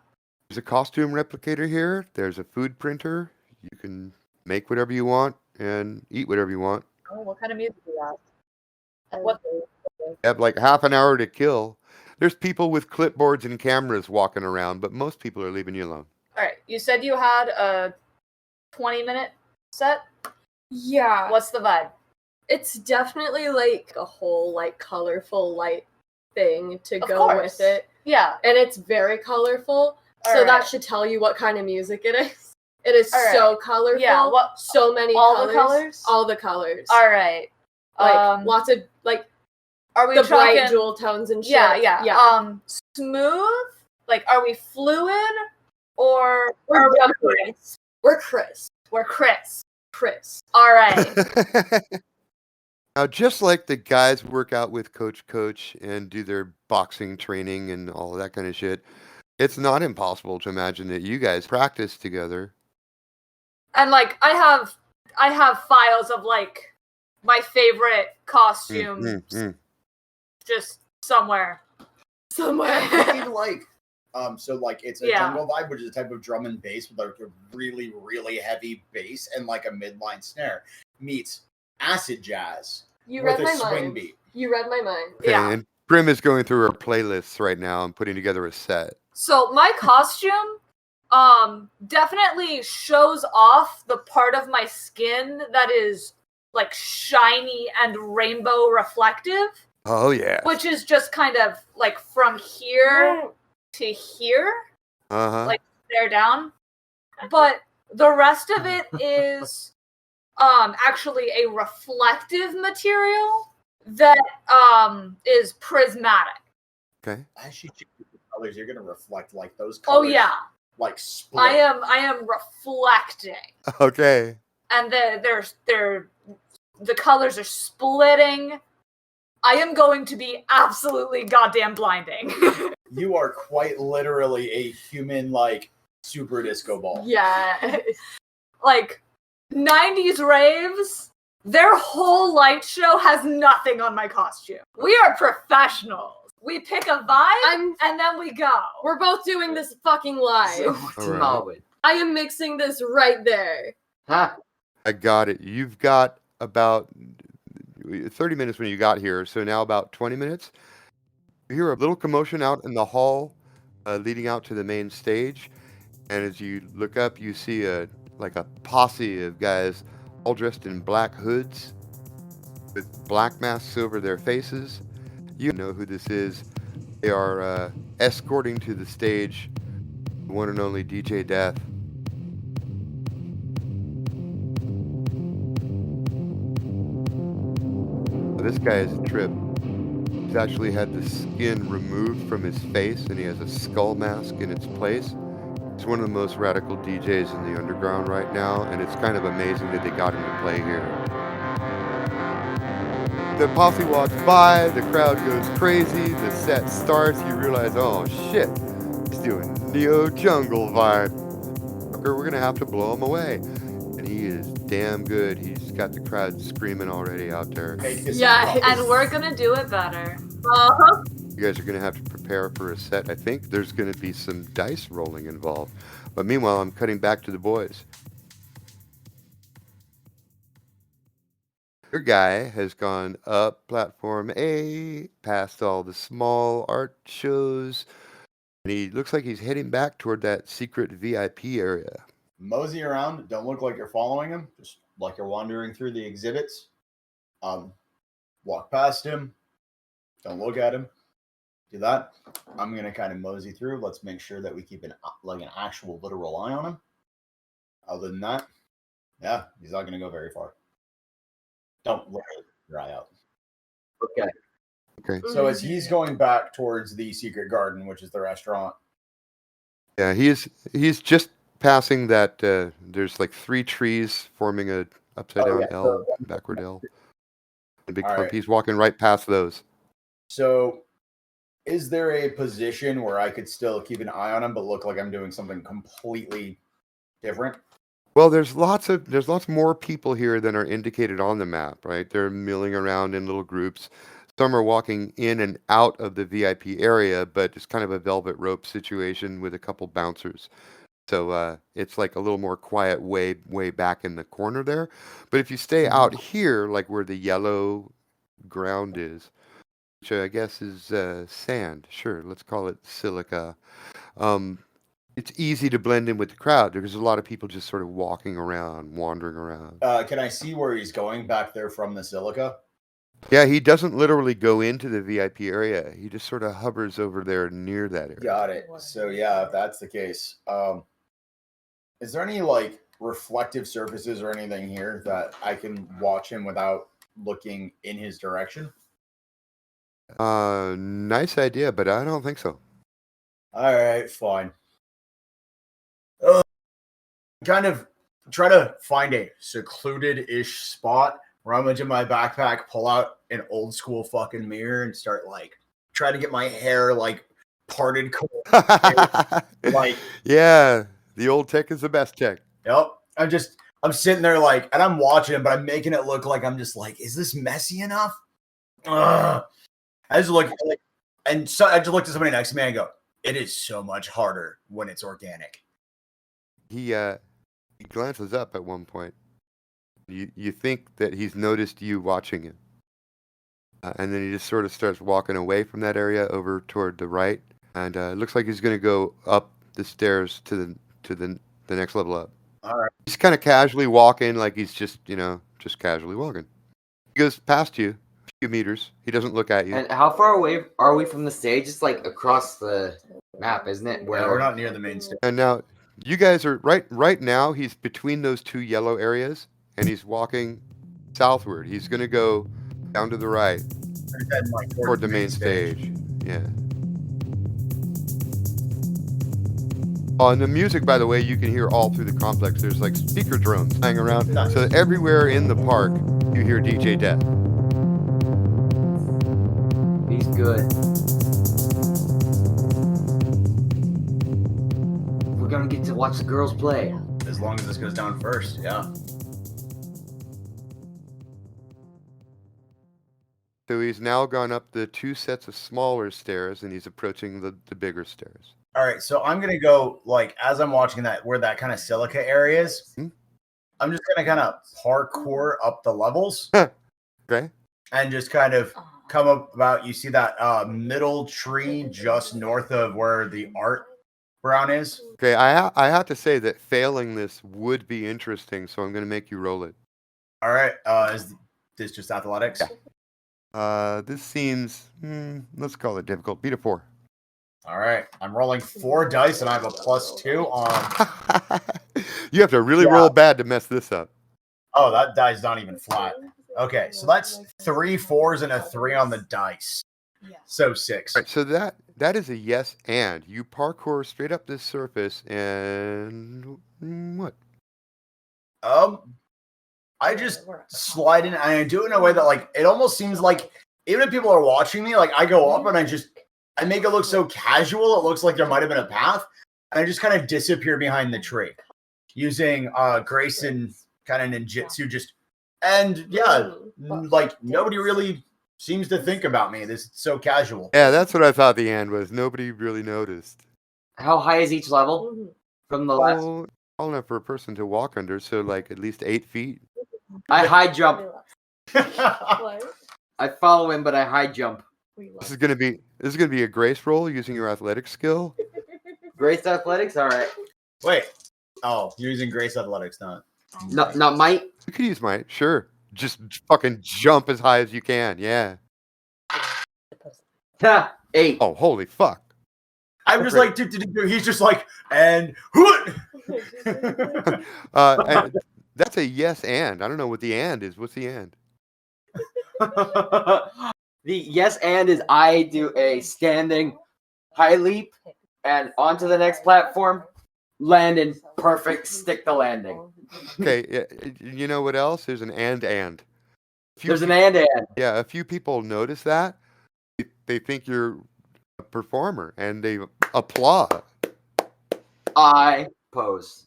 There's a costume replicator here. There's a food printer. You can make whatever you want and eat whatever you want. Oh, what kind of music do you have? What? You have half an hour to kill. There's people with clipboards and cameras walking around, but most people are leaving you alone. All right. You said you had a 20-minute set? Yeah. What's the vibe? It's definitely a whole colorful light thing to Of go course. with it. Yeah. And it's very colorful. So Alright. that should tell you what kind of music it is. It is Alright. so colorful. Yeah, so many all colors. the colors? All the colors. All right. Lots of Are we the talking bright jewel tones and shit. Yeah. Smooth? Are we fluid or We're are we crisp. We're crisp. We're crisp. Crisp. All right. Now, just like the guys work out with Coach and do their boxing training and all of that kind of shit, it's not impossible to imagine that you guys practice together. And I have files of my favorite costumes just somewhere. It's a jungle vibe, which is a type of drum and bass with a really, really heavy bass and a midline snare meets acid jazz You with read a my swing mind. beat. You read my mind. Okay, Yeah. and Prim is going through her playlists right now and putting together a set. So my costume definitely shows off the part of my skin that is shiny and rainbow reflective. Oh, yeah. Which is just kind of from here to here, Uh-huh. there down. But the rest of it is actually a reflective material that is prismatic. Okay. As you choose the colors, you're gonna reflect those Oh colors. yeah. Split. I am reflecting. Okay. And they're The colors are splitting. I am going to be absolutely goddamn blinding. You are quite literally a human, like, super disco ball. Yeah. Like, 90s raves, their whole light show has nothing on my costume. We are professionals. We pick a vibe, and then we go. We're both doing this fucking live. Alright. I am mixing this right there. Huh? I got it. You've got about 30 minutes when you got here, so now about 20 minutes. You hear a little commotion out in the hall leading out to the main stage, and as you look up, you see a posse of guys all dressed in black hoods with black masks over their faces. You know who this is. They are escorting to the stage the one and only DJ Death. This guy is a trip. He's actually had the skin removed from his face, and he has a skull mask in its place. He's one of the most radical DJs in the underground right now, and it's kind of amazing that they got him to play here. The posse walks by, the crowd goes crazy, the set starts, you realize, oh shit, he's doing neo-jungle vibe. We're gonna have to blow him away. And he is damn good. He's got the crowd screaming already out there. Yeah, and we're gonna do it better. Uh-huh. You guys are gonna have to prepare for a set. I think there's gonna be some dice rolling involved. But meanwhile, I'm cutting back to the boys. Your guy has gone up platform A, past all the small art shows, and he looks like he's heading back toward that secret VIP area. Mosey around. Don't look like you're following him. Just like you're wandering through the exhibits. Walk past him. Don't look at him. Do that. I'm gonna kind of mosey through. Let's make sure that we keep an actual literal eye on him. Other than that, yeah, he's not gonna go very far. Don't literally keep your eye out. Okay. Okay. So as he's going back towards the secret garden, which is the restaurant. Yeah, he's just passing that. There's like 3 trees forming a upside down L, backward L. A big clump. Right. He's walking right past those. So is there a position where I could still keep an eye on him, but look like I'm doing something completely different? Well, there's lots more people here than are indicated on the map, right? They're milling around in little groups. Some are walking in and out of the VIP area, but it's kind of a velvet rope situation with a couple bouncers. So it's like a little more quiet way back in the corner there. But if you stay out here, like where the yellow ground is, which I guess is sand, sure, let's call it silica. It's easy to blend in with the crowd because there's a lot of people just sort of walking around, wandering around. Can I see where he's going back there from the silica? Yeah, he doesn't literally go into the VIP area. He just sort of hovers over there near that area. Got it. So yeah, if that's the case, is there any like reflective surfaces or anything here that I can watch him without looking in his direction? Nice idea, but I don't think so. All right, fine. Kind of try to find a secluded-ish spot, rummage in my backpack, pull out an old school fucking mirror, and start like try to get my hair like parted. Like, yeah, the old tech is the best tech. Yep. I'm sitting there like, and I'm watching it, but I'm making it look like I'm just like, is this messy enough? Ugh. I just look like, and so I just looked at somebody next to me and I go, it is so much harder when it's organic. He glances up at one point. You think that he's noticed you watching him, and then he just sort of starts walking away from that area over toward the right, and it looks like he's going to go up the stairs to the next level up. All right. He's kind of casually walking, like he's just casually walking. He goes past you a few meters. He doesn't look at you. And how far away are we from the stage? It's like across the map, isn't it? Well, we're not near the main stage. And now you guys are right now. He's between those 2 yellow areas, and he's walking southward. He's going to go down to the right toward the main stage. Yeah. Oh, and the music, by the way, you can hear all through the complex. There's like speaker drones flying around. Nice. So everywhere in the park, you hear DJ Death. He's good. We're gonna get to watch the girls play. As long as this goes down first, yeah. So he's now gone up the 2 sets of smaller stairs, and he's approaching the bigger stairs. All right, so I'm gonna go like as I'm watching that where that kind of silica area is. I'm just gonna kind of parkour up the levels. Okay. And just kind of come up about. You see that middle tree just north of where the art brown is. Okay, I have to say that failing this would be interesting, so I'm going to make you roll it. All right, is this just athletics? This seems, let's call it difficult. Beat a 4. All right, I'm rolling 4 dice and I have a +2 on. You have to really roll bad to mess this up. Oh, that die's not even flat. Okay, so that's 3 4s and a 3 on the dice. So 6. All right, so that is a yes, and you parkour straight up this surface, and what? I just slide in and I do it in a way that like it almost seems like even if people are watching me, like I go up and I make it look so casual. It looks like there might have been a path, and I just kind of disappear behind the tree using Grace and kind of ninjutsu. Like nobody really seems to think about me. This is so casual. Yeah, that's what I thought the end was. Nobody really noticed. How high is each level from the last? Well, tall enough for a person to walk under, so like at least 8 feet. I high jump. What? I follow him, but I high jump. This is gonna be a grace roll using your athletic skill. Grace athletics, all right. Wait. Oh, you're using Grace athletics, not. Not might. You could use might, sure. Just fucking jump as high as you can. Yeah. 8. Oh, holy fuck. I'm just like, he's just like, and and that's a yes and. I don't know what the and is. What's the and? The yes and is I do a standing high leap and onto the next platform, land in perfect stick the landing. Okay, you know what else? There's an and. There's an and. Yeah, a few people notice that. They think you're a performer and they applaud. I pose.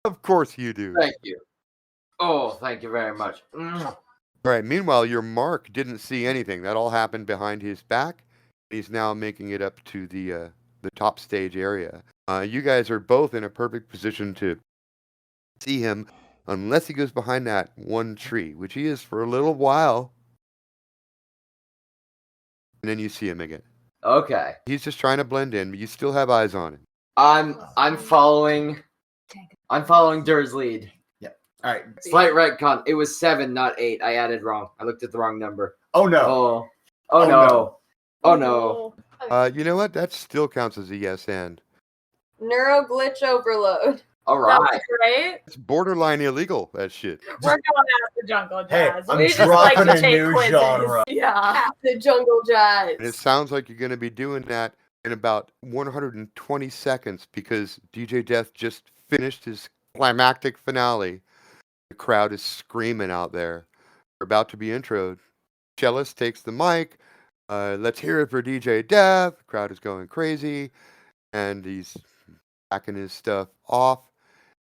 Of course you do. Thank you. Oh, thank you very much. All right. Meanwhile, your Mark didn't see anything. That all happened behind his back. He's now making it up to the top stage area. You guys are both in a perfect position to see him, unless he goes behind that one tree, which he is for a little while. And then you see him again. Okay. He's just trying to blend in, but you still have eyes on him. I'm following Dur's lead. all right. Slight retcon. It was 7, not 8. I added wrong. I looked at the wrong number. Oh no. Oh no. no. Oh no. You know what? That still counts as a yes and. Neuro glitch overload. All That right. was great. It's borderline illegal, that shit. We're going after jungle Hey, jazz. I'm We just like dropping to a take new quizzes. genre. Yeah. The jungle jazz. And it sounds like you're going to be doing that in about 120 seconds because DJ Death just finished his climactic finale. The crowd is screaming out there. We're about to be introed. Cellist takes the mic. Let's hear it for DJ Death. The crowd is going crazy. And he's backing his stuff off.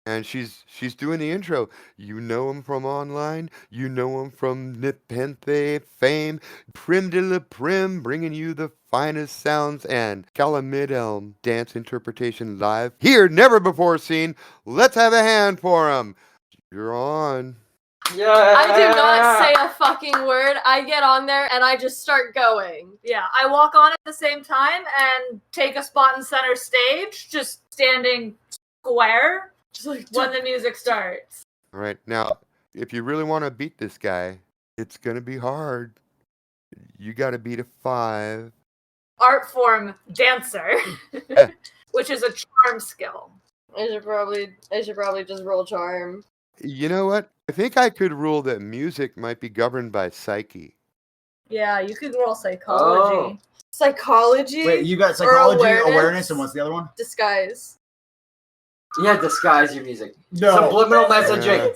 And she's doing the intro. You know him from online. You know him from Nepenthe fame. Prim de la Prim, bringing you the finest sounds and Calamid Elm dance interpretation live. Here, never before seen. Let's have a hand for him. You're on. Yeah. I do not say a fucking word. I get on there and I just start going. Yeah. I walk on at the same time and take a spot in center stage, just standing square Just like when the music starts. All right. Now, if you really want to beat this guy, it's going to be hard. You got to beat a 5. Art form dancer, which is a charm skill. I should probably just roll charm. You know what? I think I could rule that music might be governed by psyche. Yeah, you could roll psychology. Psychology? Wait, you got psychology, awareness? awareness, and what's the other one? Disguise. Yeah, disguise your music. No. Subliminal messaging.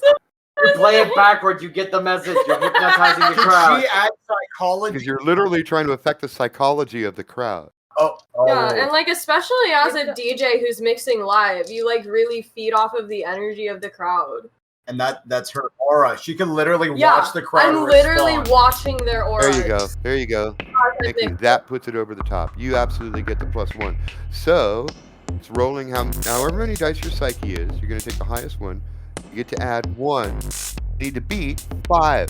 You play it backwards, you get the message. You're hypnotizing the Did crowd. she add psychology? Because you're literally trying to affect the psychology of the crowd. Oh, Yeah, and like especially as a DJ who's mixing live, you like really feed off of the energy of the crowd. and that's her aura. She can literally Yeah, watch the crowd. I'm literally respond. watching their aura. There you go. There you go. Thank you. That puts it over the top. You absolutely get the +1. So it's rolling however many dice your psyche is. You're going to take the highest one. You get to add 1. You need to beat 5.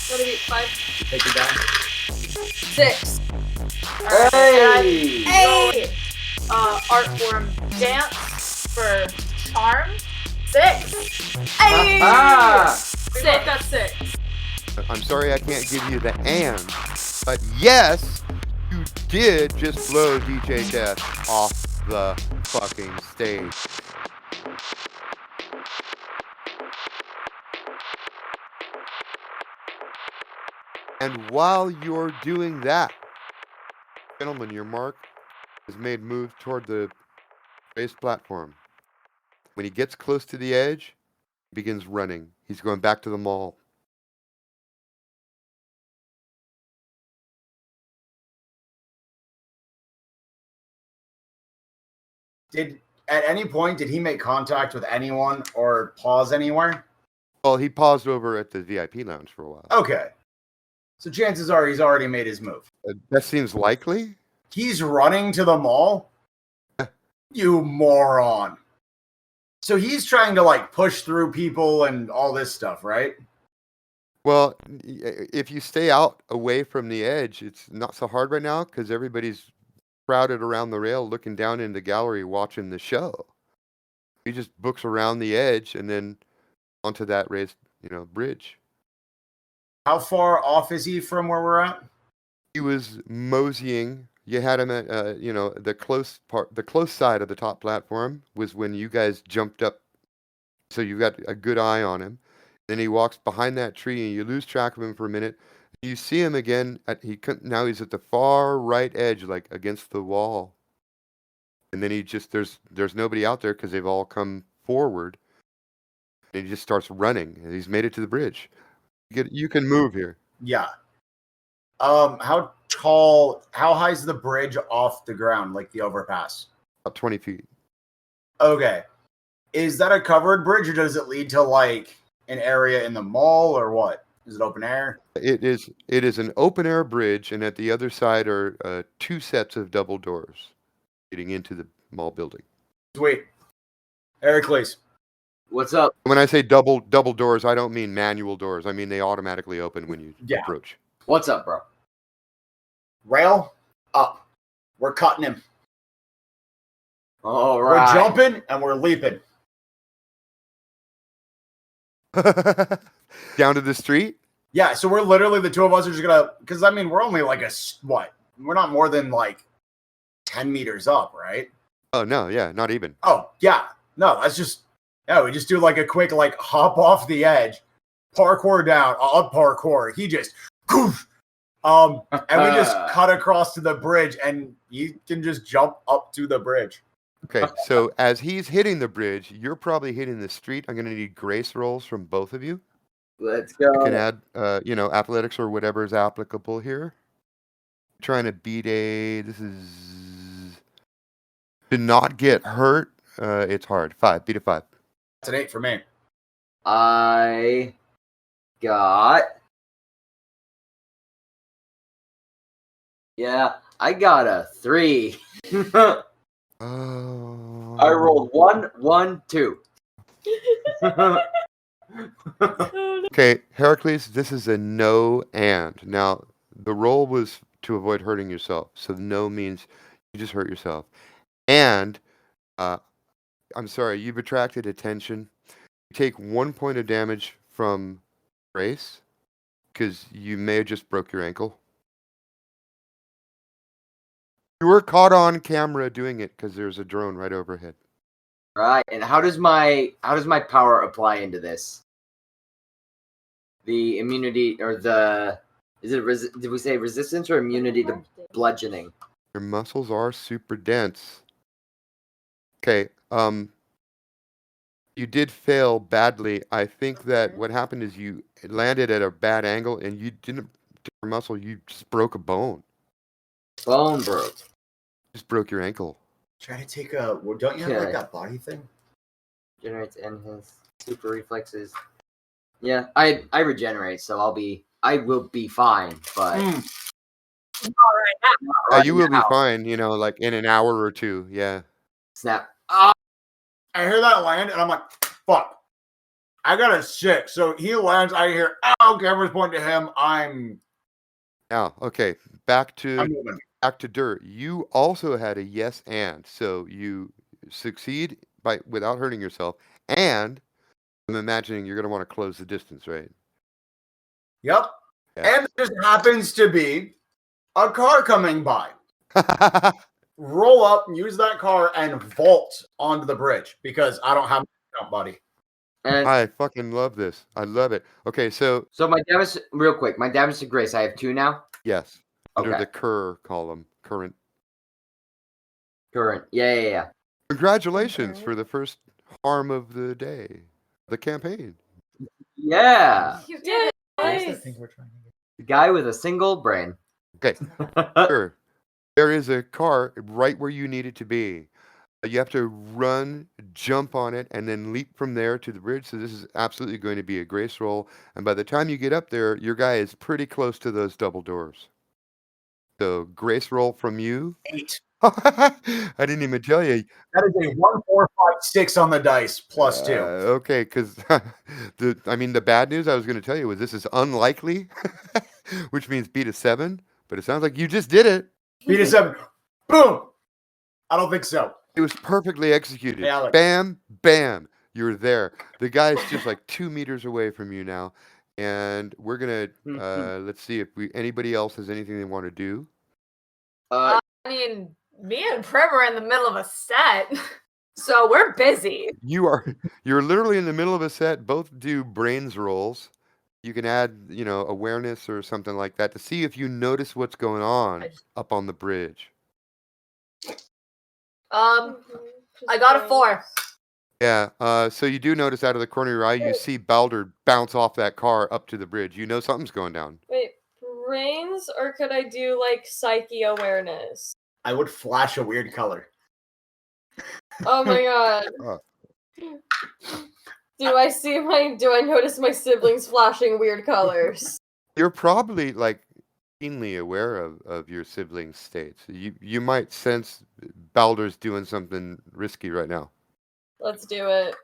What did it be? 5? Take it down. 6. Hey! Hey! Art form dance for charm. 6. Hey! Ah! We both got 6. I'm sorry I can't give you the and, but yes, you did just blow DJ Death off the fucking stage. And while you're doing that, gentlemen, your mark is made move toward the raised platform. When he gets close to the edge, he begins running. He's going back to the mall. At any point did he make contact with anyone or pause anywhere? Well, he paused over at the VIP lounge for a while. Okay. So chances are he's already made his move. That seems likely. He's running to the mall? You moron. So he's trying to like push through people and all this stuff, right? Well, if you stay out away from the edge, it's not so hard right now because everybody's crowded around the rail looking down in the gallery watching the show. He just books around the edge and then onto that raised, bridge. How far off is he from where we're at? He was moseying. You had him at, the close side of the top platform was when you guys jumped up. So you got a good eye on him. Then he walks behind that tree and you lose track of him for a minute. You see him again. Now he's at the far right edge, like against the wall. And then there's nobody out there because they've all come forward. And he just starts running. And he's made it to the bridge. You can move here. Yeah. How high is the bridge off the ground, like the overpass? About 20 feet. Okay. Is that a covered bridge or does it lead to like an area in the mall or what? Is it open air? It is an open air bridge, and at the other side are 2 sets of double doors getting into the mall building. Sweet. Heracles. What's up? When I say double doors, I don't mean manual doors. I mean they automatically open when you approach. What's up, bro? Rail up. We're cutting him. All right. We're jumping and we're leaping. Down to the street? Yeah, so we're literally the two of us are just gonna, because I mean we're only like we're not more than like 10 meters up, right? Oh no, yeah, not even. Oh yeah, no, that's just we just do like a quick like hop off the edge, parkour down, up parkour. He just and we just cut across to the bridge, and you can just jump up to the bridge. Okay, so as he's hitting the bridge, you're probably hitting the street. I'm going to need grace rolls from both of you. Let's go. You can add, athletics or whatever is applicable here. Trying to beat this is, to not get hurt, it's hard. 5, beat a 5. That's an 8 for me. I got a 3. Oh. I rolled 1, 1, 2. Okay, Heracles, this is a no and. Now, the roll was to avoid hurting yourself. So no means you just hurt yourself. And, I'm sorry, you've attracted attention. You take 1 point of damage from Grace because you may have just broke your ankle. You were caught on camera doing it because there's a drone right overhead. Right, and how does my power apply into this? The immunity or did we say resistance or immunity to bludgeoning? Your muscles are super dense. Okay. You did fail badly. I think that what happened is you landed at a bad angle and you didn't tear a muscle, you just broke a bone. Bone broke. Just broke your ankle. Try to take a. Well, don't you have like Okay. that body thing? Generates and his super reflexes. Yeah, I regenerate, so I will be fine, but You will be now. fine, like in an hour or two. Yeah. Snap. I hear that land, and I'm like, fuck. I got a 6. So he lands. I hear, ow, camera's pointing to him. I'm Now, okay, back to moving. Dirt. You also had a yes and, so you succeed without hurting yourself, and I'm imagining you're gonna want to close the distance, right? Yep. Yeah. And there just happens to be a car coming by. Roll up, use that car, and vault onto the bridge because I don't have a jump buddy. And I fucking love this. I love it. Okay, so my damage, real quick, my damage to grace, I have 2 now. yes, under Okay. the column, current. Current. Yeah. Congratulations for the first harm of the day, the campaign. Yeah. You did it. Where's the Nice. thing we're trying to get? The guy with a single brain. Okay, sure. There is a car right where you need it to be. You have to run, jump on it, and then leap from there to the bridge. So this is absolutely going to be a grace roll. And by the time you get up there, your guy is pretty close to those double doors. So grace roll from you. 8. I didn't even tell you. That is a 1, 4, 5, 6 on the dice plus 2. Okay, because the bad news I was going to tell you was this is unlikely, which means beat a 7. But it sounds like you just did it. Beat a 7. Boom. I don't think so. It was perfectly executed. Hey, Alex. Bam, bam. You're there. The guy's just like 2 meters away from you now. And we're going to, let's see if anybody else has anything they want to do. I mean, me and Prim are in the middle of a set, so we're busy. You're literally in the middle of a set. Both do brains rolls. You can add, awareness or something like that to see if you notice what's going on up on the bridge. I got a 4. Yeah, so you do notice out of the corner of your eye, you see Baldur bounce off that car up to the bridge. You know something's going down. Wait, brains, or could I do like psyche awareness? I would flash a weird color. Oh my god. Oh. Do I notice my siblings flashing weird colors? You're probably like keenly aware of your siblings' states. You might sense Baldur's doing something risky right now. Let's do it.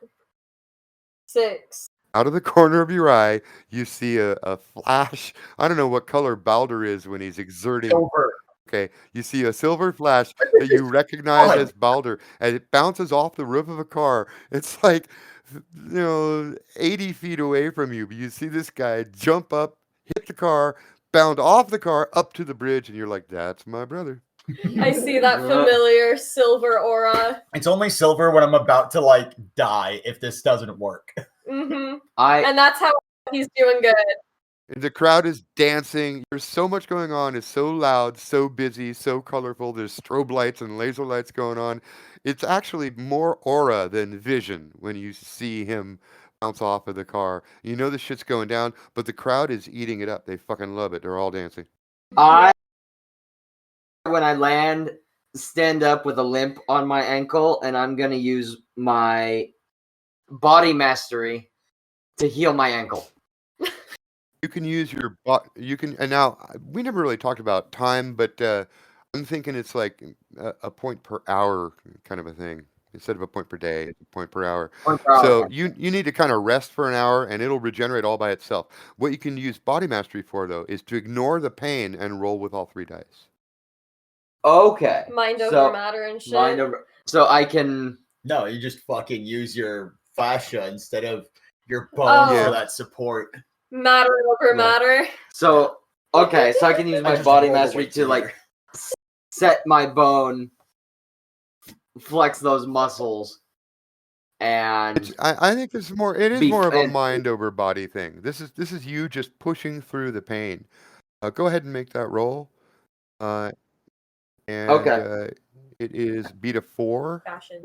6. Out of the corner of your eye, you see a flash. I don't know what color Baldur is when he's exerting. Silver. Okay, you see a silver flash that you recognize as Baldur, and it bounces off the roof of a car. It's like, 80 feet away from you, but you see this guy jump up, hit the car, bound off the car up to the bridge, and you're like, that's my brother. I see that familiar silver aura. It's only silver when I'm about to die if this doesn't work. Mm-hmm. I And that's how he's doing good. And the crowd is dancing. There's so much going on. It's so loud, so busy, so colorful. There's strobe lights and laser lights going on. It's actually more aura than vision when you see him bounce off of the car. You know the shit's going down, but the crowd is eating it up. They fucking love it. They're all dancing. when I land, stand up with a limp on my ankle, and I'm gonna use my body mastery to heal my ankle. You can use your and now we never really talked about time, but I'm thinking it's like a point per hour kind of a thing. Instead of a point per day, it's a point per hour. So you need to kind of rest for an hour and it'll regenerate all by itself. What you can use body mastery for though is to ignore the pain and roll with all 3 dice. Okay. Mind over matter and shit. So I can. No, you just fucking use your fascia instead of your bones for that support. Matter over matter. So okay, so I can use my body mastery to set my bone, flex those muscles, and I think it's more. It is more of a mind over body thing. This is you just pushing through the pain. Go ahead and make that roll, and And Okay. it is beat a 4. Fashion.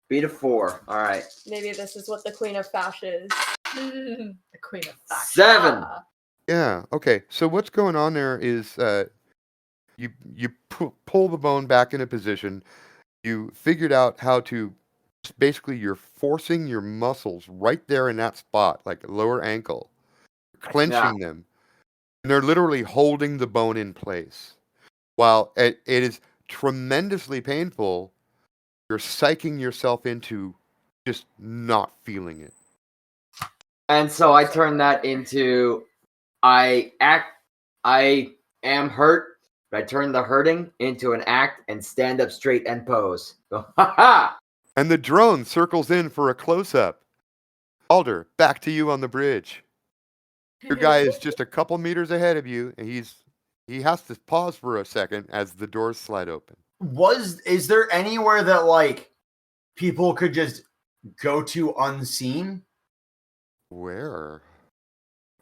Beat a 4. All right. Maybe this is what the Queen of Fashion is. The Queen of Fashion. 7. Ah. Yeah. Okay. So what's going on there is you pull the bone back into position. You figured out how to basically you're forcing your muscles right there in that spot, like lower ankle, clenching them, and they're literally holding the bone in place. While it is tremendously painful, you're psyching yourself into just not feeling it. And so I turn that into I am hurt, but I turn the hurting into an act and stand up straight and pose. Go, ha ha! And the drone circles in for a close-up. Alder, back to you on the bridge. Your guy is just a couple meters ahead of you, and he has to pause for a second as the doors slide open. Is there anywhere that like people could just go to unseen? Where?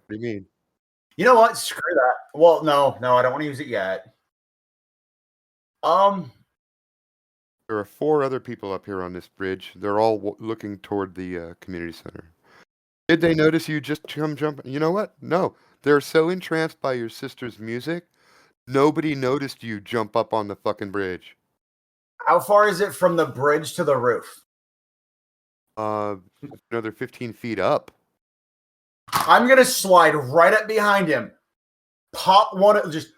What do you mean? You know what? Screw that. Well, no, I don't want to use it yet. There are 4 other people up here on this bridge. They're all looking toward the community center. Did they notice you just jump? You know what? No. They're so entranced by your sister's music, nobody noticed you jump up on the fucking bridge. How far is it from the bridge to the roof? Another 15 feet up. I'm gonna slide right up behind him, just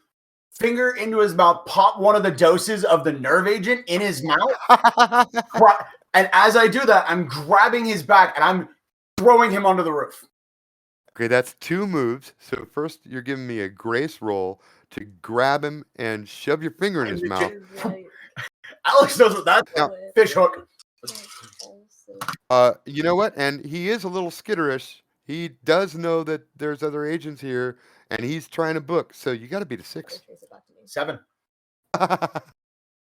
finger into his mouth, pop one of the doses of the nerve agent in his mouth. And as I do that, I'm grabbing his back and I'm throwing him onto the roof. Okay, that's 2 moves. So first you're giving me a grace roll to grab him and shove your finger in his mouth. Alex knows what that's. Now, fish hook. You know what? And he is a little skitterish. He does know that there's other agents here, and he's trying to book. So you got to beat a 6. 7. That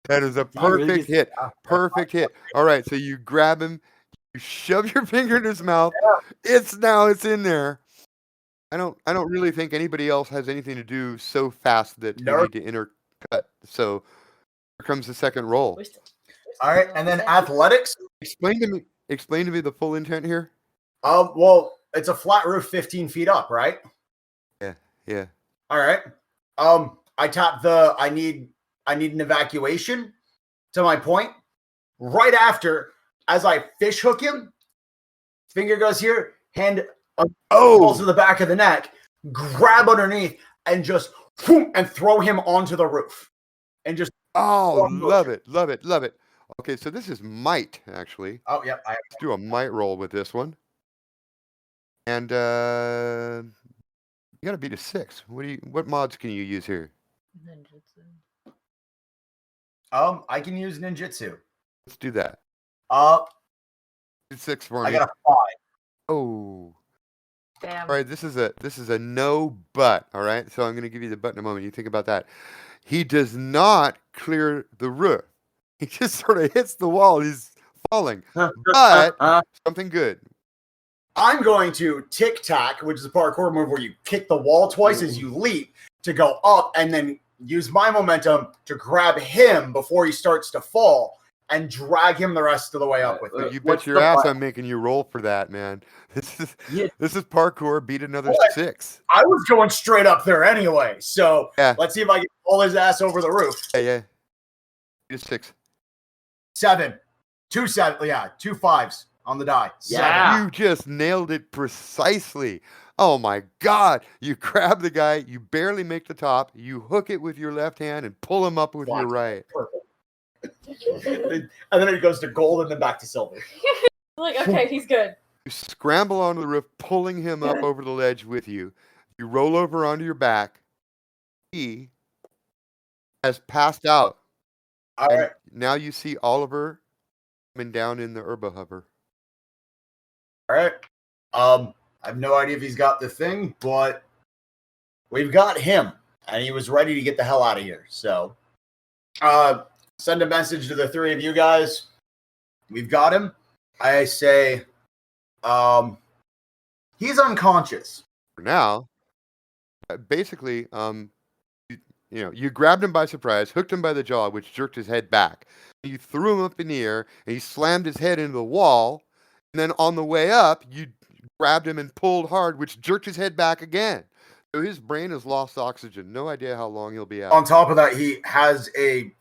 is a perfect hit. Perfect hit. All right, so you grab him, you shove your finger in his mouth. It's in there. I don't really think anybody else has anything to do so fast that you need to intercut. So here comes the second roll. All right, and then athletics. Explain to me the full intent here. Well, it's a flat roof 15 feet up, right? Yeah. All right. I tap I need an evacuation to my point. Right after, as I fish hook him, finger goes here, hand falls to the back of the neck, grab underneath, and just and throw him onto the roof. And just love it. Okay, so this is might, actually. Oh, yeah. Let's do a might roll with this one. And you gotta beat a 6. What mods can you use here? Ninjutsu. I can use ninjutsu. Let's do that. 6 for me. I got a 5. Oh. Damn. All right, this is a no but, all right? So I'm going to give you the but in a moment. You think about that. He does not clear the roof. He just sort of hits the wall. He's falling. But something good. I'm going to tic-tac, which is a parkour move where you kick the wall twice as you leap to go up and then use my momentum to grab him before he starts to fall and drag him the rest of the way up with me. You bet your ass I'm making you roll for that, man. This is parkour. Beat another 6. I was going straight up there anyway, so let's see if I can pull his ass over the roof. Yeah. Beat a 6. 7. 2 7. Yeah, 2 5s on the die. Yeah. 7. You just nailed it precisely. Oh my God. You grab the guy, you barely make the top, you hook it with your left hand and pull him up with your right. Perfect. And then it goes to gold and then back to silver. Like, okay, he's good. You scramble onto the roof, pulling him up over the ledge with you. You roll over onto your back. He has passed out. All right. Now you see Oliver coming down in the Herba hover. All right. I have no idea if he's got the thing, but we've got him, and he was ready to get the hell out of here. So, send a message to the 3 of you guys. We've got him. I say, he's unconscious For now, basically, you grabbed him by surprise, hooked him by the jaw, which jerked his head back. You threw him up in the air, and he slammed his head into the wall. And then on the way up, you grabbed him and pulled hard, which jerked his head back again. So his brain has lost oxygen. No idea how long he'll be out. On top of that, he has a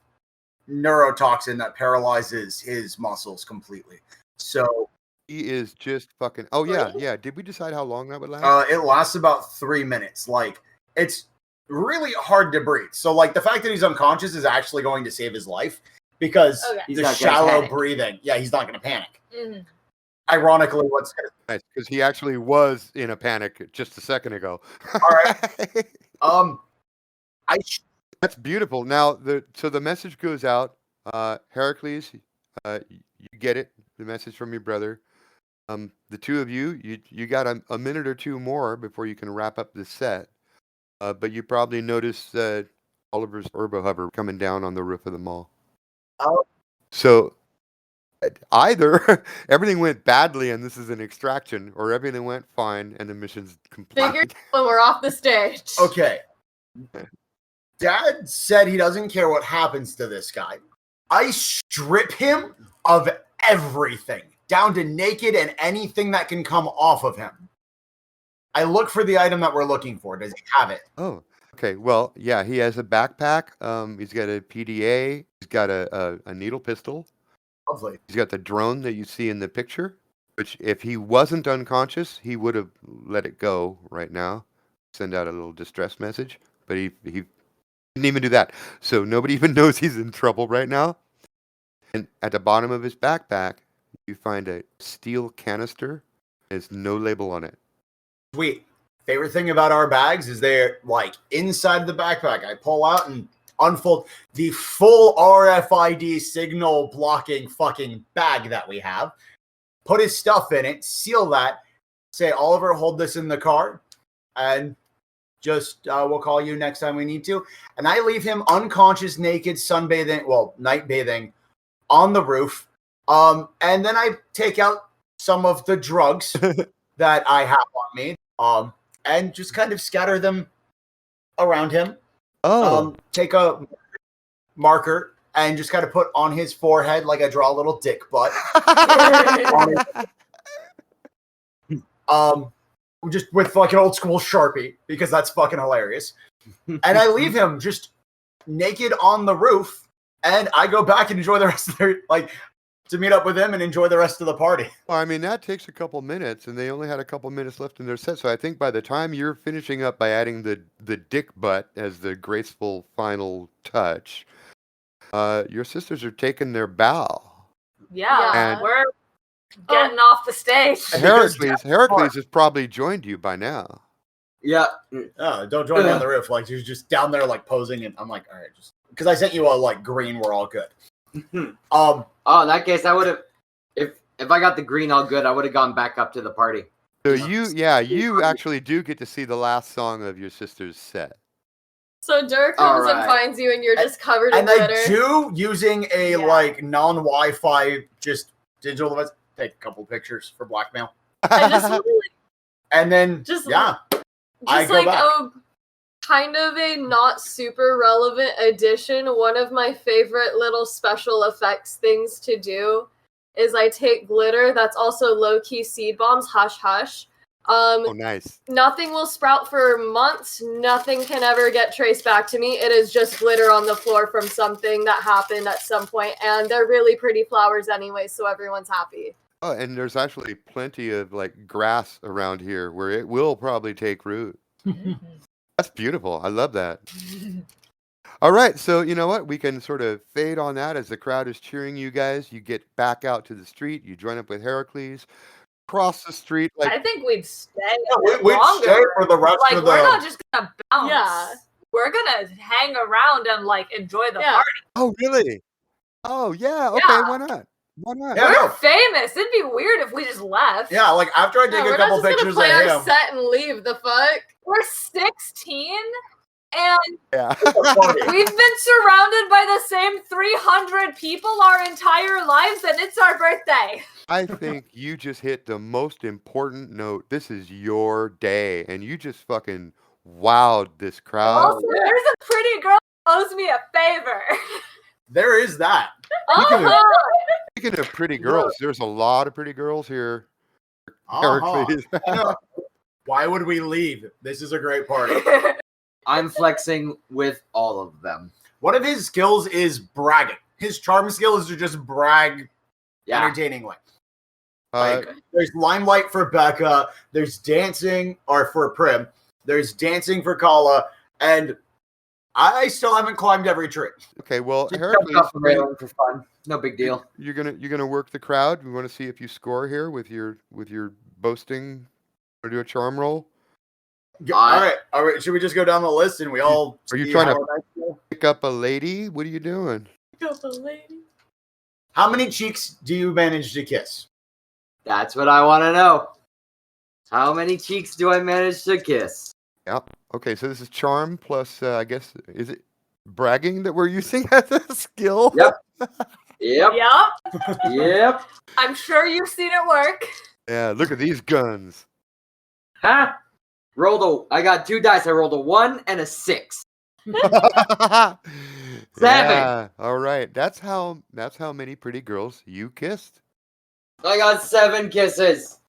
neurotoxin that paralyzes his muscles completely. So he is just fucking. Oh yeah. Did we decide how long that would last? It lasts about 3 minutes. Like, it's really hard to breathe. So, like, the fact that he's unconscious is actually going to save his life because the shallow breathing. Yeah, he's not going to panic. Mhm. Ironically, what's Nice, because he actually was in a panic just a second ago. all right? That's beautiful. Now, the message goes out. Heracles, you get it. The message from your brother. The two of you got a minute or two more before you can wrap up this set. But you probably noticed Oliver's Urbo Hover coming down on the roof of the mall. Oh. So either everything went badly and this is an extraction, or everything went fine and the mission's complete. Figured when we're off the stage. Okay. Dad said he doesn't care what happens to this guy. I strip him of everything, down to naked and anything that can come off of him. I look for the item that we're looking for. Does he have it? Oh, okay. Well, yeah, he has a backpack. He's got a PDA. He's got a needle pistol. Lovely. He's got the drone that you see in the picture, which if he wasn't unconscious, he would have let it go right now. Send out a little distress message, but he didn't even do that. So nobody even knows he's in trouble right now. And at the bottom of his backpack, you find a steel canister. There's no label on it. Sweet. Favorite thing about our bags is they're like inside the backpack. I pull out and unfold the full RFID signal blocking fucking bag that we have. Put his stuff in it, seal that, say, Oliver, hold this in the car, and just we'll call you next time we need to. And I leave him unconscious, naked, sunbathing, well, night bathing on the roof. And then I take out some of the drugs that I have on me, and just kind of scatter them around him. Oh. Take a marker and just kind of put on his forehead like I draw a little dick butt. Just with like an old school Sharpie, because that's fucking hilarious. And I leave him just naked on the roof, and I go back and enjoy the rest of their, like, to meet up with him and enjoy the rest of the party. Well, I mean, that takes a couple minutes, and they only had a couple minutes left in their set. So I think by the time you're finishing up by adding the dick butt as the graceful final touch, your sisters are taking their bow. Yeah, And- we're getting off the stage. Heracles has probably joined you by now. Yeah. Oh, don't join me on the roof. Like, you're just down there, like, posing, and I'm like, all right, just because I sent you a like green, we're all good. Oh, in that case, I would have. If I got the green all good, I would have gone back up to the party. So you actually do get to see the last song of your sister's set. So Dirk comes and finds you, and you're just covered in glitter. And I do, using a like non-Wi-Fi, just digital device, take a couple pictures for blackmail. I just really, And then I go back. Kind of a not super relevant addition. One of my favorite little special effects things to do is I take glitter that's also low-key seed bombs, hush hush. Oh, nice. Nothing will sprout for months. Nothing can ever get traced back to me. It is just glitter on the floor from something that happened at some point, and they're really pretty flowers anyway, so everyone's happy. Oh, and there's actually plenty of like grass around here where it will probably take root. That's beautiful. I love that. All right, so you know what? We can sort of fade on that as the crowd is cheering you guys. You get back out to the street. You join up with Heracles. Cross the street. Like, I think we'd stay. We'd stay for the rest of the. We're not just gonna bounce. Yeah. We're gonna hang around and like enjoy the party. oh, really? Oh, yeah. Okay, Yeah. why not? Why not? Yeah, We're no. famous. It'd be weird if we just left. Yeah, like after I take we're a couple not just pictures gonna of play him. our set and leave. The fuck? We're 16 and Yeah. we've been surrounded by the same 300 people our entire lives, and it's our birthday. I think you just hit the most important note. This is your day, and you just fucking wowed this crowd. Also, there's a pretty girl who owes me a favor. There is that. Speaking of pretty girls, there's a lot of pretty girls here. Uh-huh. Heracles. I know. Why would we leave? This is a great party. I'm flexing with all of them. One of his skills is bragging. His charm skill is to just brag Yeah. entertainingly. Uh, There's limelight for Becca. There's dancing, or for Prim. There's dancing for Kala, and I still haven't climbed every tree. okay, well, Just Heracles, jump off the railing for fun. No big deal. you're gonna work the crowd. We want to see if you score here with your boasting. Want to do a charm roll? All right. Should we just go down the list and we all? Are you see trying to- how nice we are? Pick up a lady? What are you doing? How many cheeks do you manage to kiss? That's what I want to know. How many cheeks do I manage to kiss? Yep. Okay, so this is charm plus, I guess, is it bragging that we're using as a skill? Yep. Yep. Yep. Yep. I'm sure you've seen it work. Yeah, look at these guns. Ha! I got 2 dice. I rolled a 1 and a 6. 7. Yeah, all right. That's how many pretty girls you kissed. I got 7 kisses.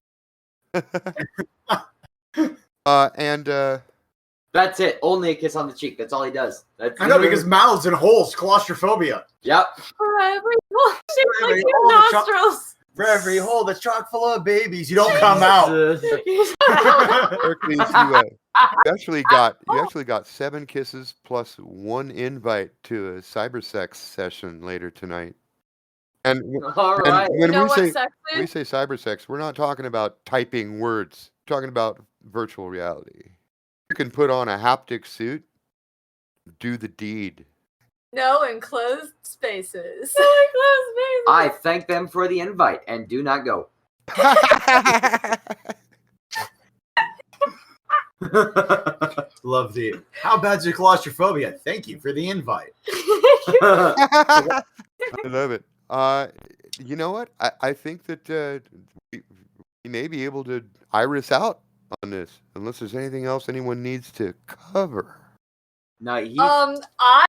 And That's it. Only a kiss on the cheek. That's all he does. That's I know, because mouths and holes, claustrophobia. Yep. For every hole, shaped For like every your hole, the nostrils. For every hole that's chock full of babies, you don't come out. Hercules, you actually got 7 kisses plus 1 invite to a cybersex session later tonight. And All right. when You know we what say sex we is? say cybersex, we're not talking about typing words. We're talking about virtual reality. You can put on a haptic suit, do the deed. No enclosed spaces. I thank them for the invite and do not go. Love the. How bad's your claustrophobia? Thank you for the invite. I love it. You know what? I think that we may be able to iris out on this, unless there's anything else anyone needs to cover. No, he. I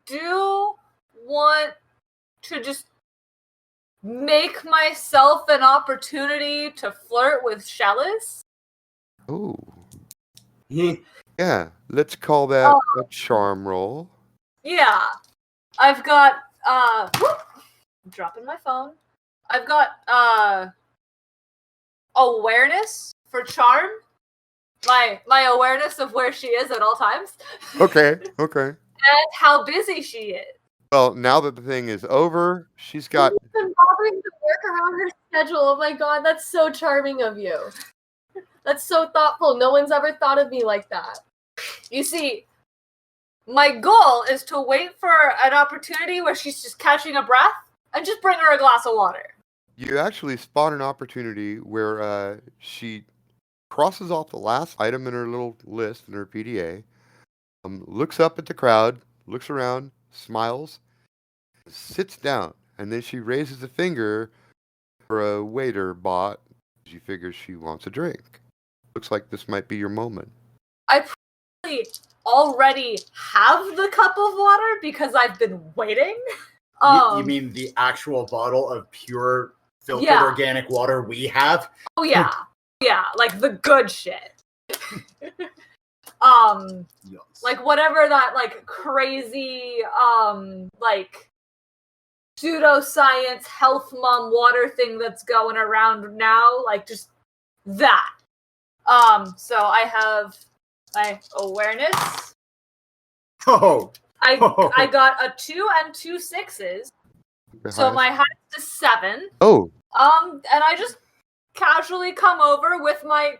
do want to just make myself an opportunity to flirt with Shellis. Oh, he yeah. Let's call that a charm roll. Yeah. I've got I'm dropping my phone. I've got awareness for charm. My awareness of where she is at all times. Okay. And how busy she is. Well, now that the thing is over, she's got. You've been bothering to work around her schedule. Oh my god, that's so charming of you. That's so thoughtful. No one's ever thought of me like that. You see, my goal is to wait for an opportunity where she's just catching a breath and just bring her a glass of water. You actually spot an opportunity where she crosses off the last item in her little list in her PDA, looks up at the crowd, looks around, smiles, sits down, and then she raises a finger for a waiter bot. She figures she wants a drink. Looks like this might be your moment. I probably already have the cup of water because I've been waiting. You mean the actual bottle of pure filtered Yeah. organic water we have? Oh yeah. Yeah, like the good shit. Yes. Like whatever that like crazy like pseudoscience health mom water thing that's going around now, like just that. So I have my awareness. Oh, I got a 2 and 2 6s. So my highest is 7. Oh, And I just casually come over with my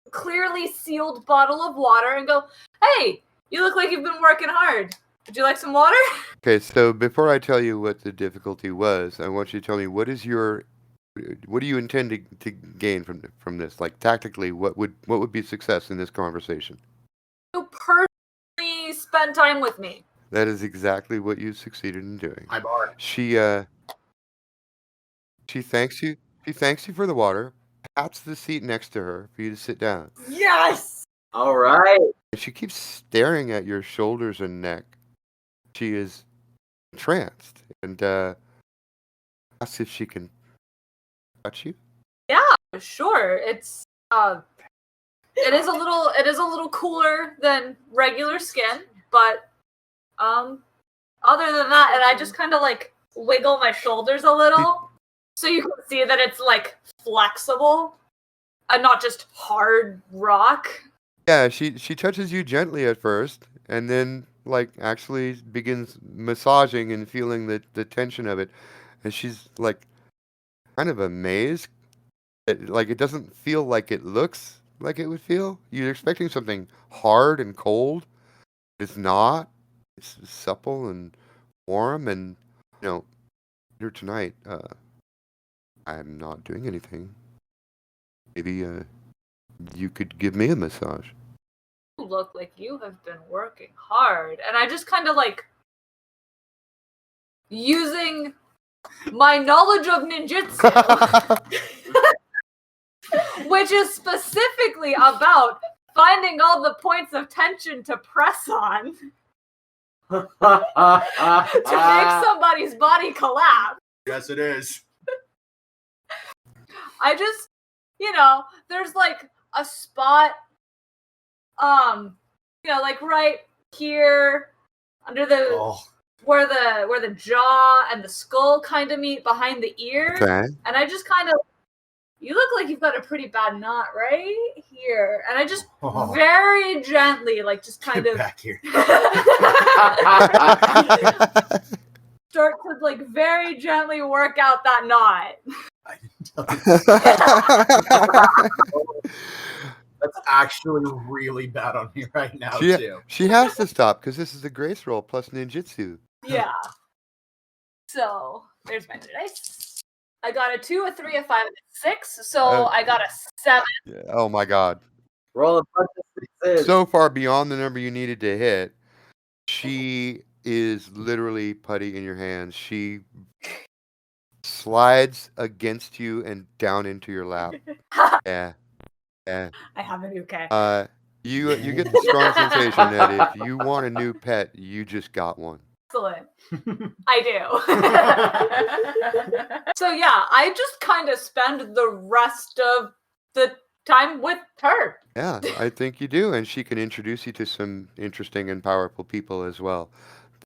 clearly sealed bottle of water and go, "Hey, you look like you've been working hard. Would you like some water?" okay. So before I tell you what the difficulty was, I want you to tell me what do you intend to gain from this? Like tactically, what would be success in this conversation? You personally spend time with me. That is exactly what you succeeded in doing. hi bar. She thanks you. She thanks you for the water. Pats the seat next to her for you to sit down. Yes. All right. She keeps staring at your shoulders and neck. She is entranced and asks if she can touch you. Yeah, sure. It is a little cooler than regular skin, but other than that, and I just kind of like wiggle my shoulders a little so you can see that it's like flexible and not just hard rock. Yeah, she touches you gently at first, and then like actually begins massaging and feeling the tension of it, and she's like kind of amazed. Like it doesn't feel like it looks like it would feel. You're expecting something hard and cold. It's not. It's supple and warm, and here tonight. I'm not doing anything. Maybe you could give me a massage. You look like you have been working hard, and I just kind of like using my knowledge of ninjutsu, which is specifically about finding all the points of tension to press on to make somebody's body collapse. Yes, it is. I just, there's like a spot, like right here under the where the jaw and the skull kind of meet behind the ear, Okay. and I just kind of. You look like you've got a pretty bad knot right here. And I just very gently, like just kind of back here. start to like very gently work out that knot. I didn't tell you. That's actually really bad on me right now, too. She has to stop because this is a grace roll plus ninjutsu. Yeah. So there's my dice. I got a 2, a 3, a 5, and a 6. So I got a 7. Yeah. Oh my god. Roll a bunch of sixes. So far beyond the number you needed to hit, she is literally putty in your hands. She slides against you and down into your lap. Yeah. I have a new cat. You get the strong sensation that if you want a new pet, you just got one. Excellent. I do. So yeah, I just kind of spend the rest of the time with her. Yeah, I think you do, and she can introduce you to some interesting and powerful people as well.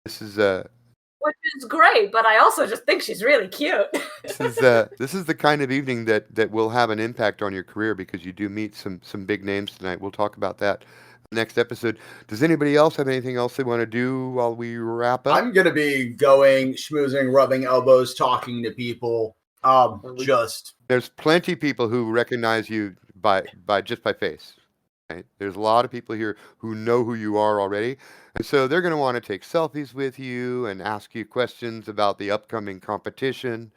This is which is great, but I also just think she's really cute. this is the kind of evening that will have an impact on your career because you do meet some big names tonight. We'll talk about that next episode. Does anybody else have anything else they want to do while we wrap up? I'm gonna be going, schmoozing, rubbing elbows, talking to people. There's plenty of people who recognize you by face. Right? There's a lot of people here who know who you are already, and so they're going to want to take selfies with you and ask you questions about the upcoming competition.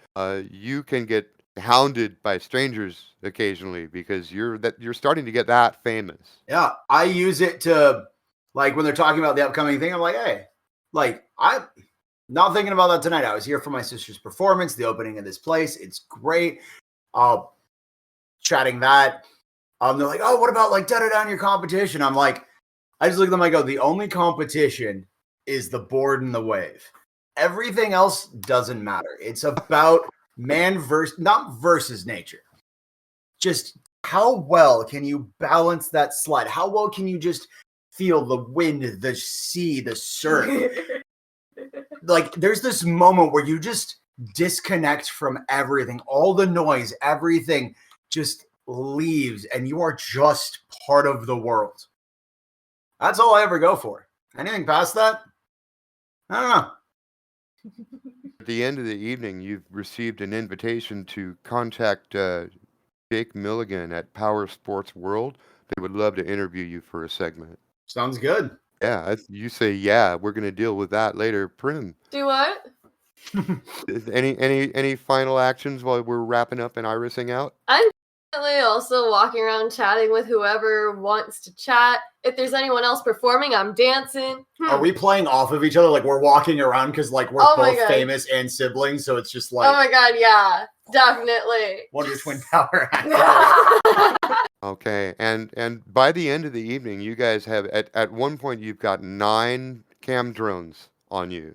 You can get hounded by strangers occasionally because you're starting to get that famous. Yeah, I use it to, like, when they're talking about the upcoming thing, I'm like, hey, like, I'm not thinking about that tonight. I was here for my sister's performance, the opening of this place. It's great. Chatting that. They're like, oh, what about like da-da-da in your competition? I'm like, I just look at them, I go, the only competition is the board and the wave. Everything else doesn't matter. It's about not versus nature. Just how well can you balance that slide? How well can you just feel the wind, the sea, the surf? Like, there's this moment where you just disconnect from everything, all the noise, everything just leaves, and you are just part of the world. That's all I ever go for. Anything past that, I don't know. At the end of the evening, you've received an invitation to contact Jake Milligan at Power Sports World. They would love to interview you for a segment. Sounds good. Yeah, you say, yeah, we're going to deal with that later. Prim. Do what? Any final actions while we're wrapping up and irising out? I'm Also walking around chatting with whoever wants to chat. If there's anyone else performing, I'm dancing. Are we playing off of each other? Like we're walking around because like we're Oh my both God. famous and siblings, so it's just Oh like my god, yeah, definitely. Wonder Twin Power. actor. Okay, and by the end of the evening, you guys have at one point you've got 9 cam drones on you.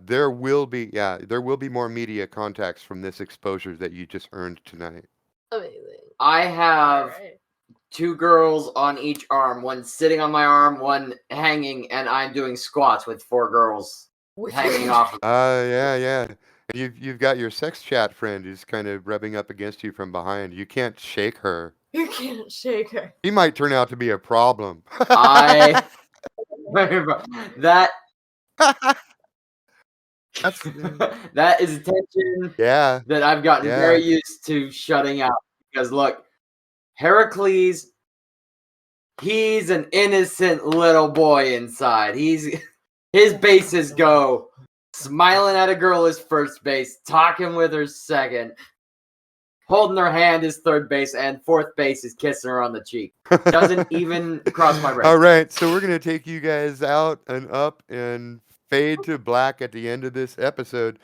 There will be more media contacts from this exposure that you just earned tonight. Amazing. I have Alright. 2 girls on each arm, one sitting on my arm, one hanging, and I'm doing squats with 4 girls hanging off of Yeah. And you've got your sex chat friend who's kind of rubbing up against you from behind. You can't shake her. You can't shake her. He might turn out to be a problem. I that That's that is attention yeah. that I've gotten Yeah. very used to shutting out. Because look, Heracles, he's an innocent little boy inside. His bases go smiling at a girl is first base, talking with her second, holding her hand is third base, and fourth base is kissing her on the cheek. Doesn't even cross my brain. All right, so we're gonna take you guys out and up and fade to black at the end of this episode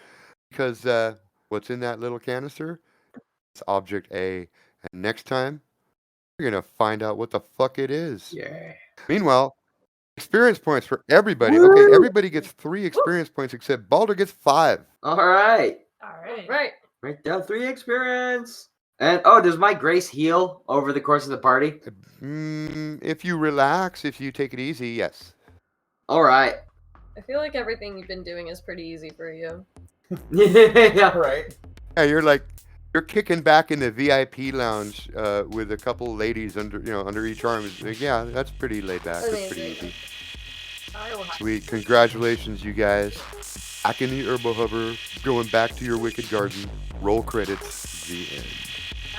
because what's in that little canister? It's Object A, and next time we're gonna find out what the fuck it is. Yeah. Meanwhile, experience points for everybody. Woo! Okay, everybody gets 3 experience points except Baldur gets 5. All right. Alright. Right. Write down 3 experience. And oh, does my grace heal over the course of the party? If you relax, if you take it easy, yes. All right. I feel like everything you've been doing is pretty easy for you. Yeah. Right. Yeah, you're kicking back in the VIP lounge with a couple ladies under each arm. Yeah, that's pretty laid back. That's pretty Amazing. easy. I will have Sweet. Congratulations, you guys. Back in the Herbo Hover, going back to your wicked garden. Roll credits. The end.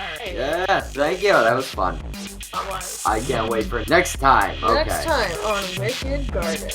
Alright. Yeah. Thank you. That was fun. That was. I can't wait for next time. Okay. Next time on Wicked Garden.